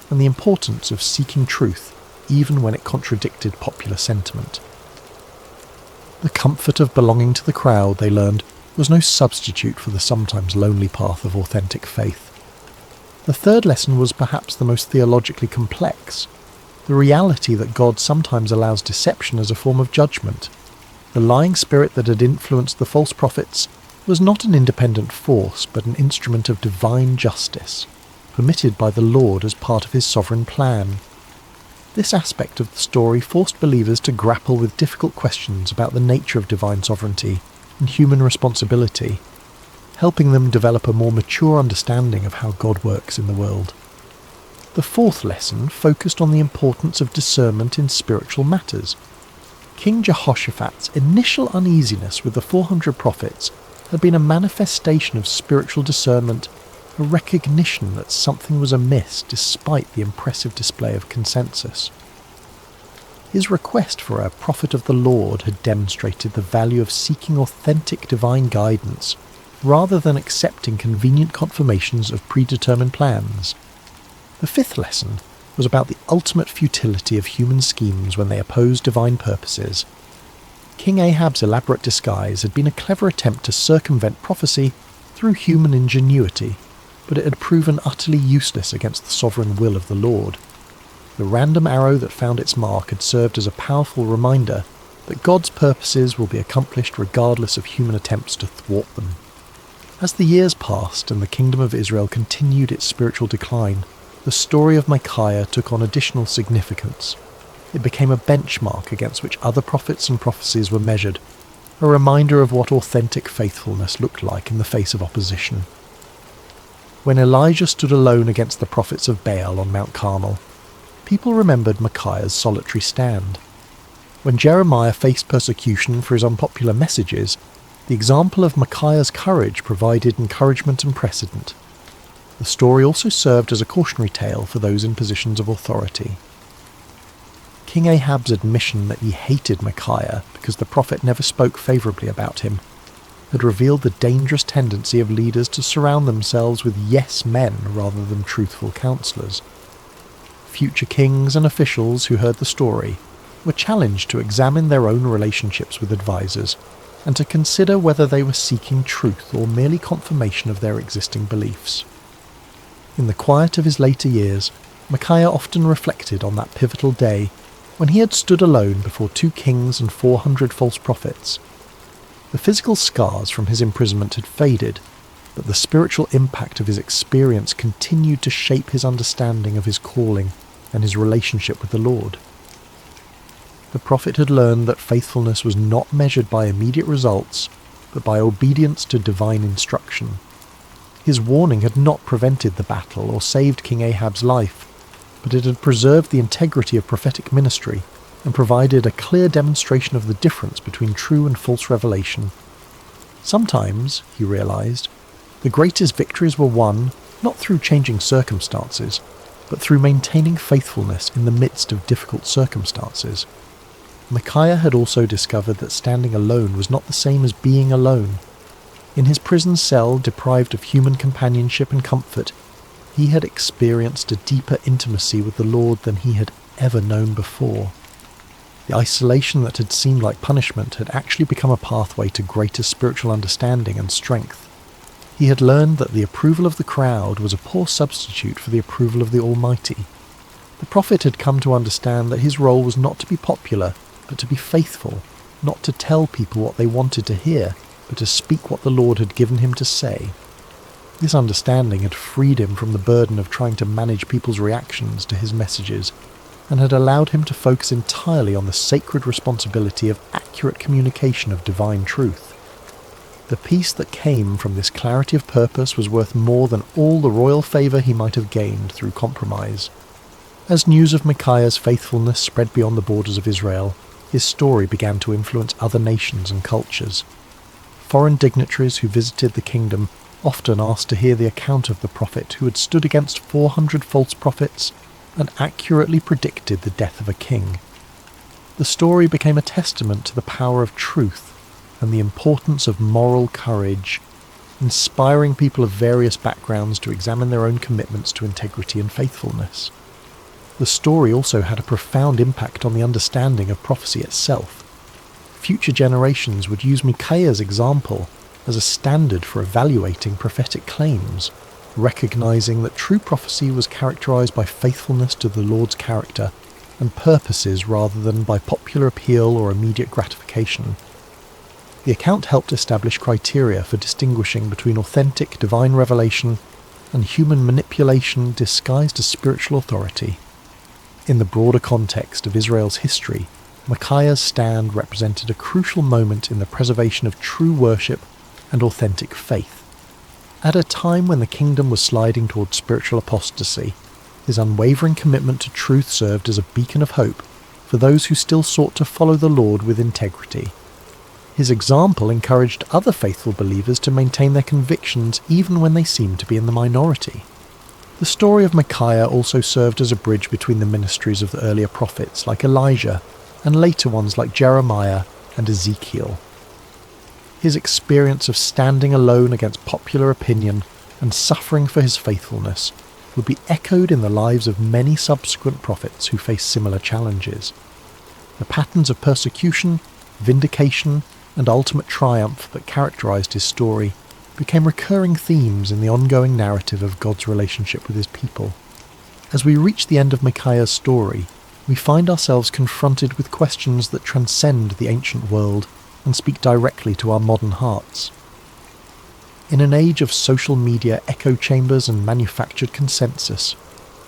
and the importance of seeking truth, even when it contradicted popular sentiment. The comfort of belonging to the crowd, they learned, was no substitute for the sometimes lonely path of authentic faith. The third lesson was perhaps the most theologically complex: the reality that God sometimes allows deception as a form of judgment. The lying spirit that had influenced the false prophets was not an independent force but an instrument of divine justice, permitted by the Lord as part of his sovereign plan. This aspect of the story forced believers to grapple with difficult questions about the nature of divine sovereignty and human responsibility, helping them develop a more mature understanding of how God works in the world. The fourth lesson focused on the importance of discernment in spiritual matters. King Jehoshaphat's initial uneasiness with the 400 prophets had been a manifestation of spiritual discernment, a recognition that something was amiss despite the impressive display of consensus. His request for a prophet of the Lord had demonstrated the value of seeking authentic divine guidance rather than accepting convenient confirmations of predetermined plans. The fifth lesson was about the ultimate futility of human schemes when they oppose divine purposes. King Ahab's elaborate disguise had been a clever attempt to circumvent prophecy through human ingenuity, but it had proven utterly useless against the sovereign will of the Lord. The random arrow that found its mark had served as a powerful reminder that God's purposes will be accomplished regardless of human attempts to thwart them. As the years passed and the kingdom of Israel continued its spiritual decline, the story of Micaiah took on additional significance. It became a benchmark against which other prophets and prophecies were measured, a reminder of what authentic faithfulness looked like in the face of opposition. When Elijah stood alone against the prophets of Baal on Mount Carmel, people remembered Micaiah's solitary stand. When Jeremiah faced persecution for his unpopular messages, the example of Micaiah's courage provided encouragement and precedent. The story also served as a cautionary tale for those in positions of authority. King Ahab's admission that he hated Micaiah because the prophet never spoke favourably about him had revealed the dangerous tendency of leaders to surround themselves with yes men rather than truthful counsellors. Future kings and officials who heard the story were challenged to examine their own relationships with advisors and to consider whether they were seeking truth or merely confirmation of their existing beliefs. In the quiet of his later years, Micaiah often reflected on that pivotal day when he had stood alone before 2 kings and 400 false prophets. The physical scars from his imprisonment had faded, but the spiritual impact of his experience continued to shape his understanding of his calling and his relationship with the Lord. The prophet had learned that faithfulness was not measured by immediate results, but by obedience to divine instruction. His warning had not prevented the battle or saved King Ahab's life, but it had preserved the integrity of prophetic ministry and provided a clear demonstration of the difference between true and false revelation. Sometimes, he realized, the greatest victories were won not through changing circumstances, but through maintaining faithfulness in the midst of difficult circumstances. Micaiah had also discovered that standing alone was not the same as being alone. In his prison cell, deprived of human companionship and comfort, he had experienced a deeper intimacy with the Lord than he had ever known before. The isolation that had seemed like punishment had actually become a pathway to greater spiritual understanding and strength. He had learned that the approval of the crowd was a poor substitute for the approval of the Almighty. The prophet had come to understand that his role was not to be popular, but to be faithful, not to tell people what they wanted to hear, but to speak what the Lord had given him to say. This understanding had freed him from the burden of trying to manage people's reactions to his messages, and had allowed him to focus entirely on the sacred responsibility of accurate communication of divine truth. The peace that came from this clarity of purpose was worth more than all the royal favour he might have gained through compromise. As news of Micaiah's faithfulness spread beyond the borders of Israel, his story began to influence other nations and cultures. Foreign dignitaries who visited the kingdom often asked to hear the account of the prophet who had stood against 400 false prophets and accurately predicted the death of a king. The story became a testament to the power of truth and the importance of moral courage, inspiring people of various backgrounds to examine their own commitments to integrity and faithfulness. The story also had a profound impact on the understanding of prophecy itself. Future generations would use Micaiah's example as a standard for evaluating prophetic claims, recognizing that true prophecy was characterized by faithfulness to the Lord's character and purposes rather than by popular appeal or immediate gratification. The account helped establish criteria for distinguishing between authentic divine revelation and human manipulation disguised as spiritual authority. In the broader context of Israel's history, Micaiah's stand represented a crucial moment in the preservation of true worship and authentic faith. At a time when the kingdom was sliding towards spiritual apostasy, his unwavering commitment to truth served as a beacon of hope for those who still sought to follow the Lord with integrity. His example encouraged other faithful believers to maintain their convictions even when they seemed to be in the minority. The story of Micaiah also served as a bridge between the ministries of the earlier prophets like Elijah and later ones like Jeremiah and Ezekiel. His experience of standing alone against popular opinion and suffering for his faithfulness would be echoed in the lives of many subsequent prophets who faced similar challenges. The patterns of persecution, vindication, and ultimate triumph that characterized his story became recurring themes in the ongoing narrative of God's relationship with his people. As we reach the end of Micaiah's story, we find ourselves confronted with questions that transcend the ancient world and speak directly to our modern hearts. In an age of social media echo chambers and manufactured consensus,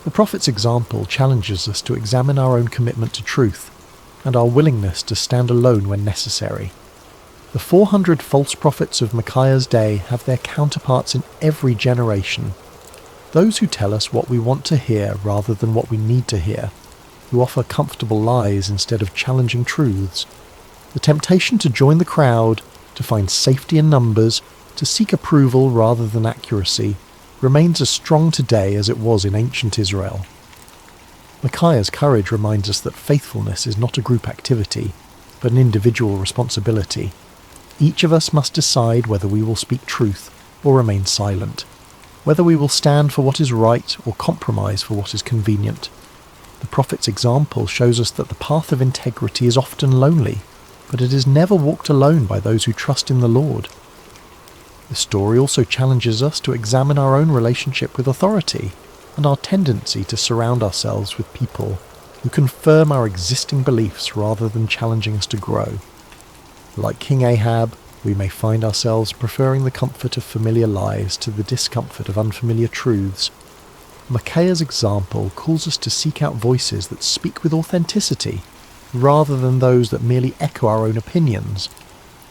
the prophet's example challenges us to examine our own commitment to truth and our willingness to stand alone when necessary. The 400 false prophets of Micaiah's day have their counterparts in every generation. Those who tell us what we want to hear rather than what we need to hear, who offer comfortable lies instead of challenging truths. The temptation to join the crowd, to find safety in numbers, to seek approval rather than accuracy, remains as strong today as it was in ancient Israel. Micaiah's courage reminds us that faithfulness is not a group activity, but an individual responsibility. Each of us must decide whether we will speak truth or remain silent, whether we will stand for what is right or compromise for what is convenient. The prophet's example shows us that the path of integrity is often lonely, but it is never walked alone by those who trust in the Lord. The story also challenges us to examine our own relationship with authority and our tendency to surround ourselves with people who confirm our existing beliefs rather than challenging us to grow. Like King Ahab, we may find ourselves preferring the comfort of familiar lies to the discomfort of unfamiliar truths. Micaiah's example calls us to seek out voices that speak with authenticity, rather than those that merely echo our own opinions.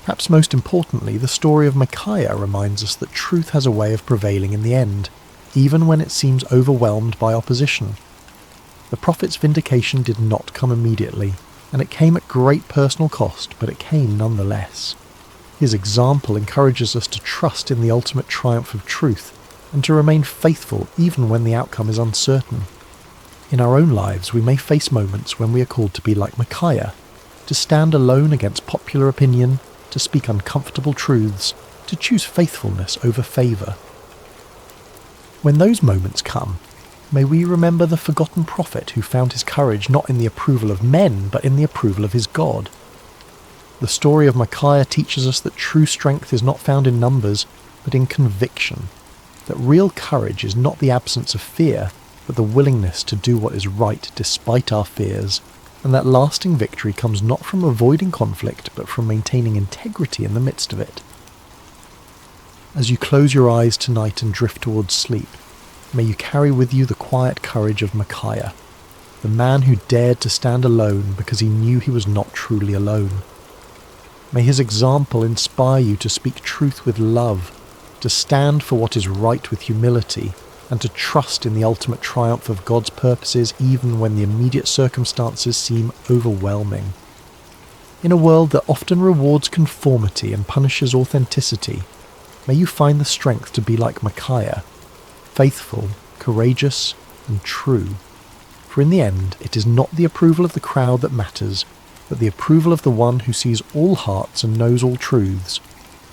Perhaps most importantly, the story of Micaiah reminds us that truth has a way of prevailing in the end, even when it seems overwhelmed by opposition. The prophet's vindication did not come immediately, and it came at great personal cost, but it came nonetheless. His example encourages us to trust in the ultimate triumph of truth, and to remain faithful even when the outcome is uncertain. In our own lives, we may face moments when we are called to be like Micaiah, to stand alone against popular opinion, to speak uncomfortable truths, to choose faithfulness over favour. When those moments come, may we remember the forgotten prophet who found his courage not in the approval of men, but in the approval of his God. The story of Micaiah teaches us that true strength is not found in numbers, but in conviction, that real courage is not the absence of fear, but the willingness to do what is right despite our fears, and that lasting victory comes not from avoiding conflict, but from maintaining integrity in the midst of it. As you close your eyes tonight and drift towards sleep, may you carry with you the quiet courage of Micaiah, the man who dared to stand alone because he knew he was not truly alone. May his example inspire you to speak truth with love, to stand for what is right with humility, and to trust in the ultimate triumph of God's purposes even when the immediate circumstances seem overwhelming. In a world that often rewards conformity and punishes authenticity, may you find the strength to be like Micaiah, faithful, courageous, and true. For in the end, it is not the approval of the crowd that matters, but the approval of the one who sees all hearts and knows all truths.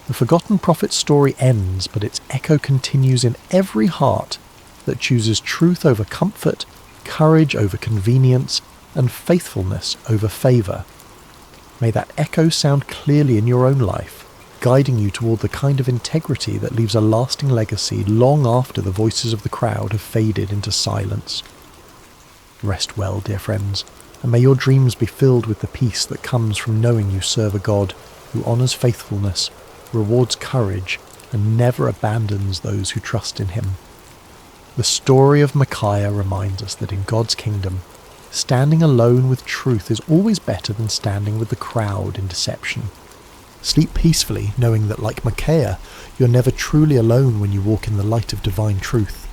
The forgotten prophet's story ends, but its echo continues in every heart that chooses truth over comfort, courage over convenience, and faithfulness over favour. May that echo sound clearly in your own life, guiding you toward the kind of integrity that leaves a lasting legacy long after the voices of the crowd have faded into silence. Rest well, dear friends, and may your dreams be filled with the peace that comes from knowing you serve a God who honours faithfulness, rewards courage, and never abandons those who trust in him. The story of Micaiah reminds us that in God's kingdom, standing alone with truth is always better than standing with the crowd in deception. Sleep peacefully, knowing that like Micaiah, you're never truly alone when you walk in the light of divine truth.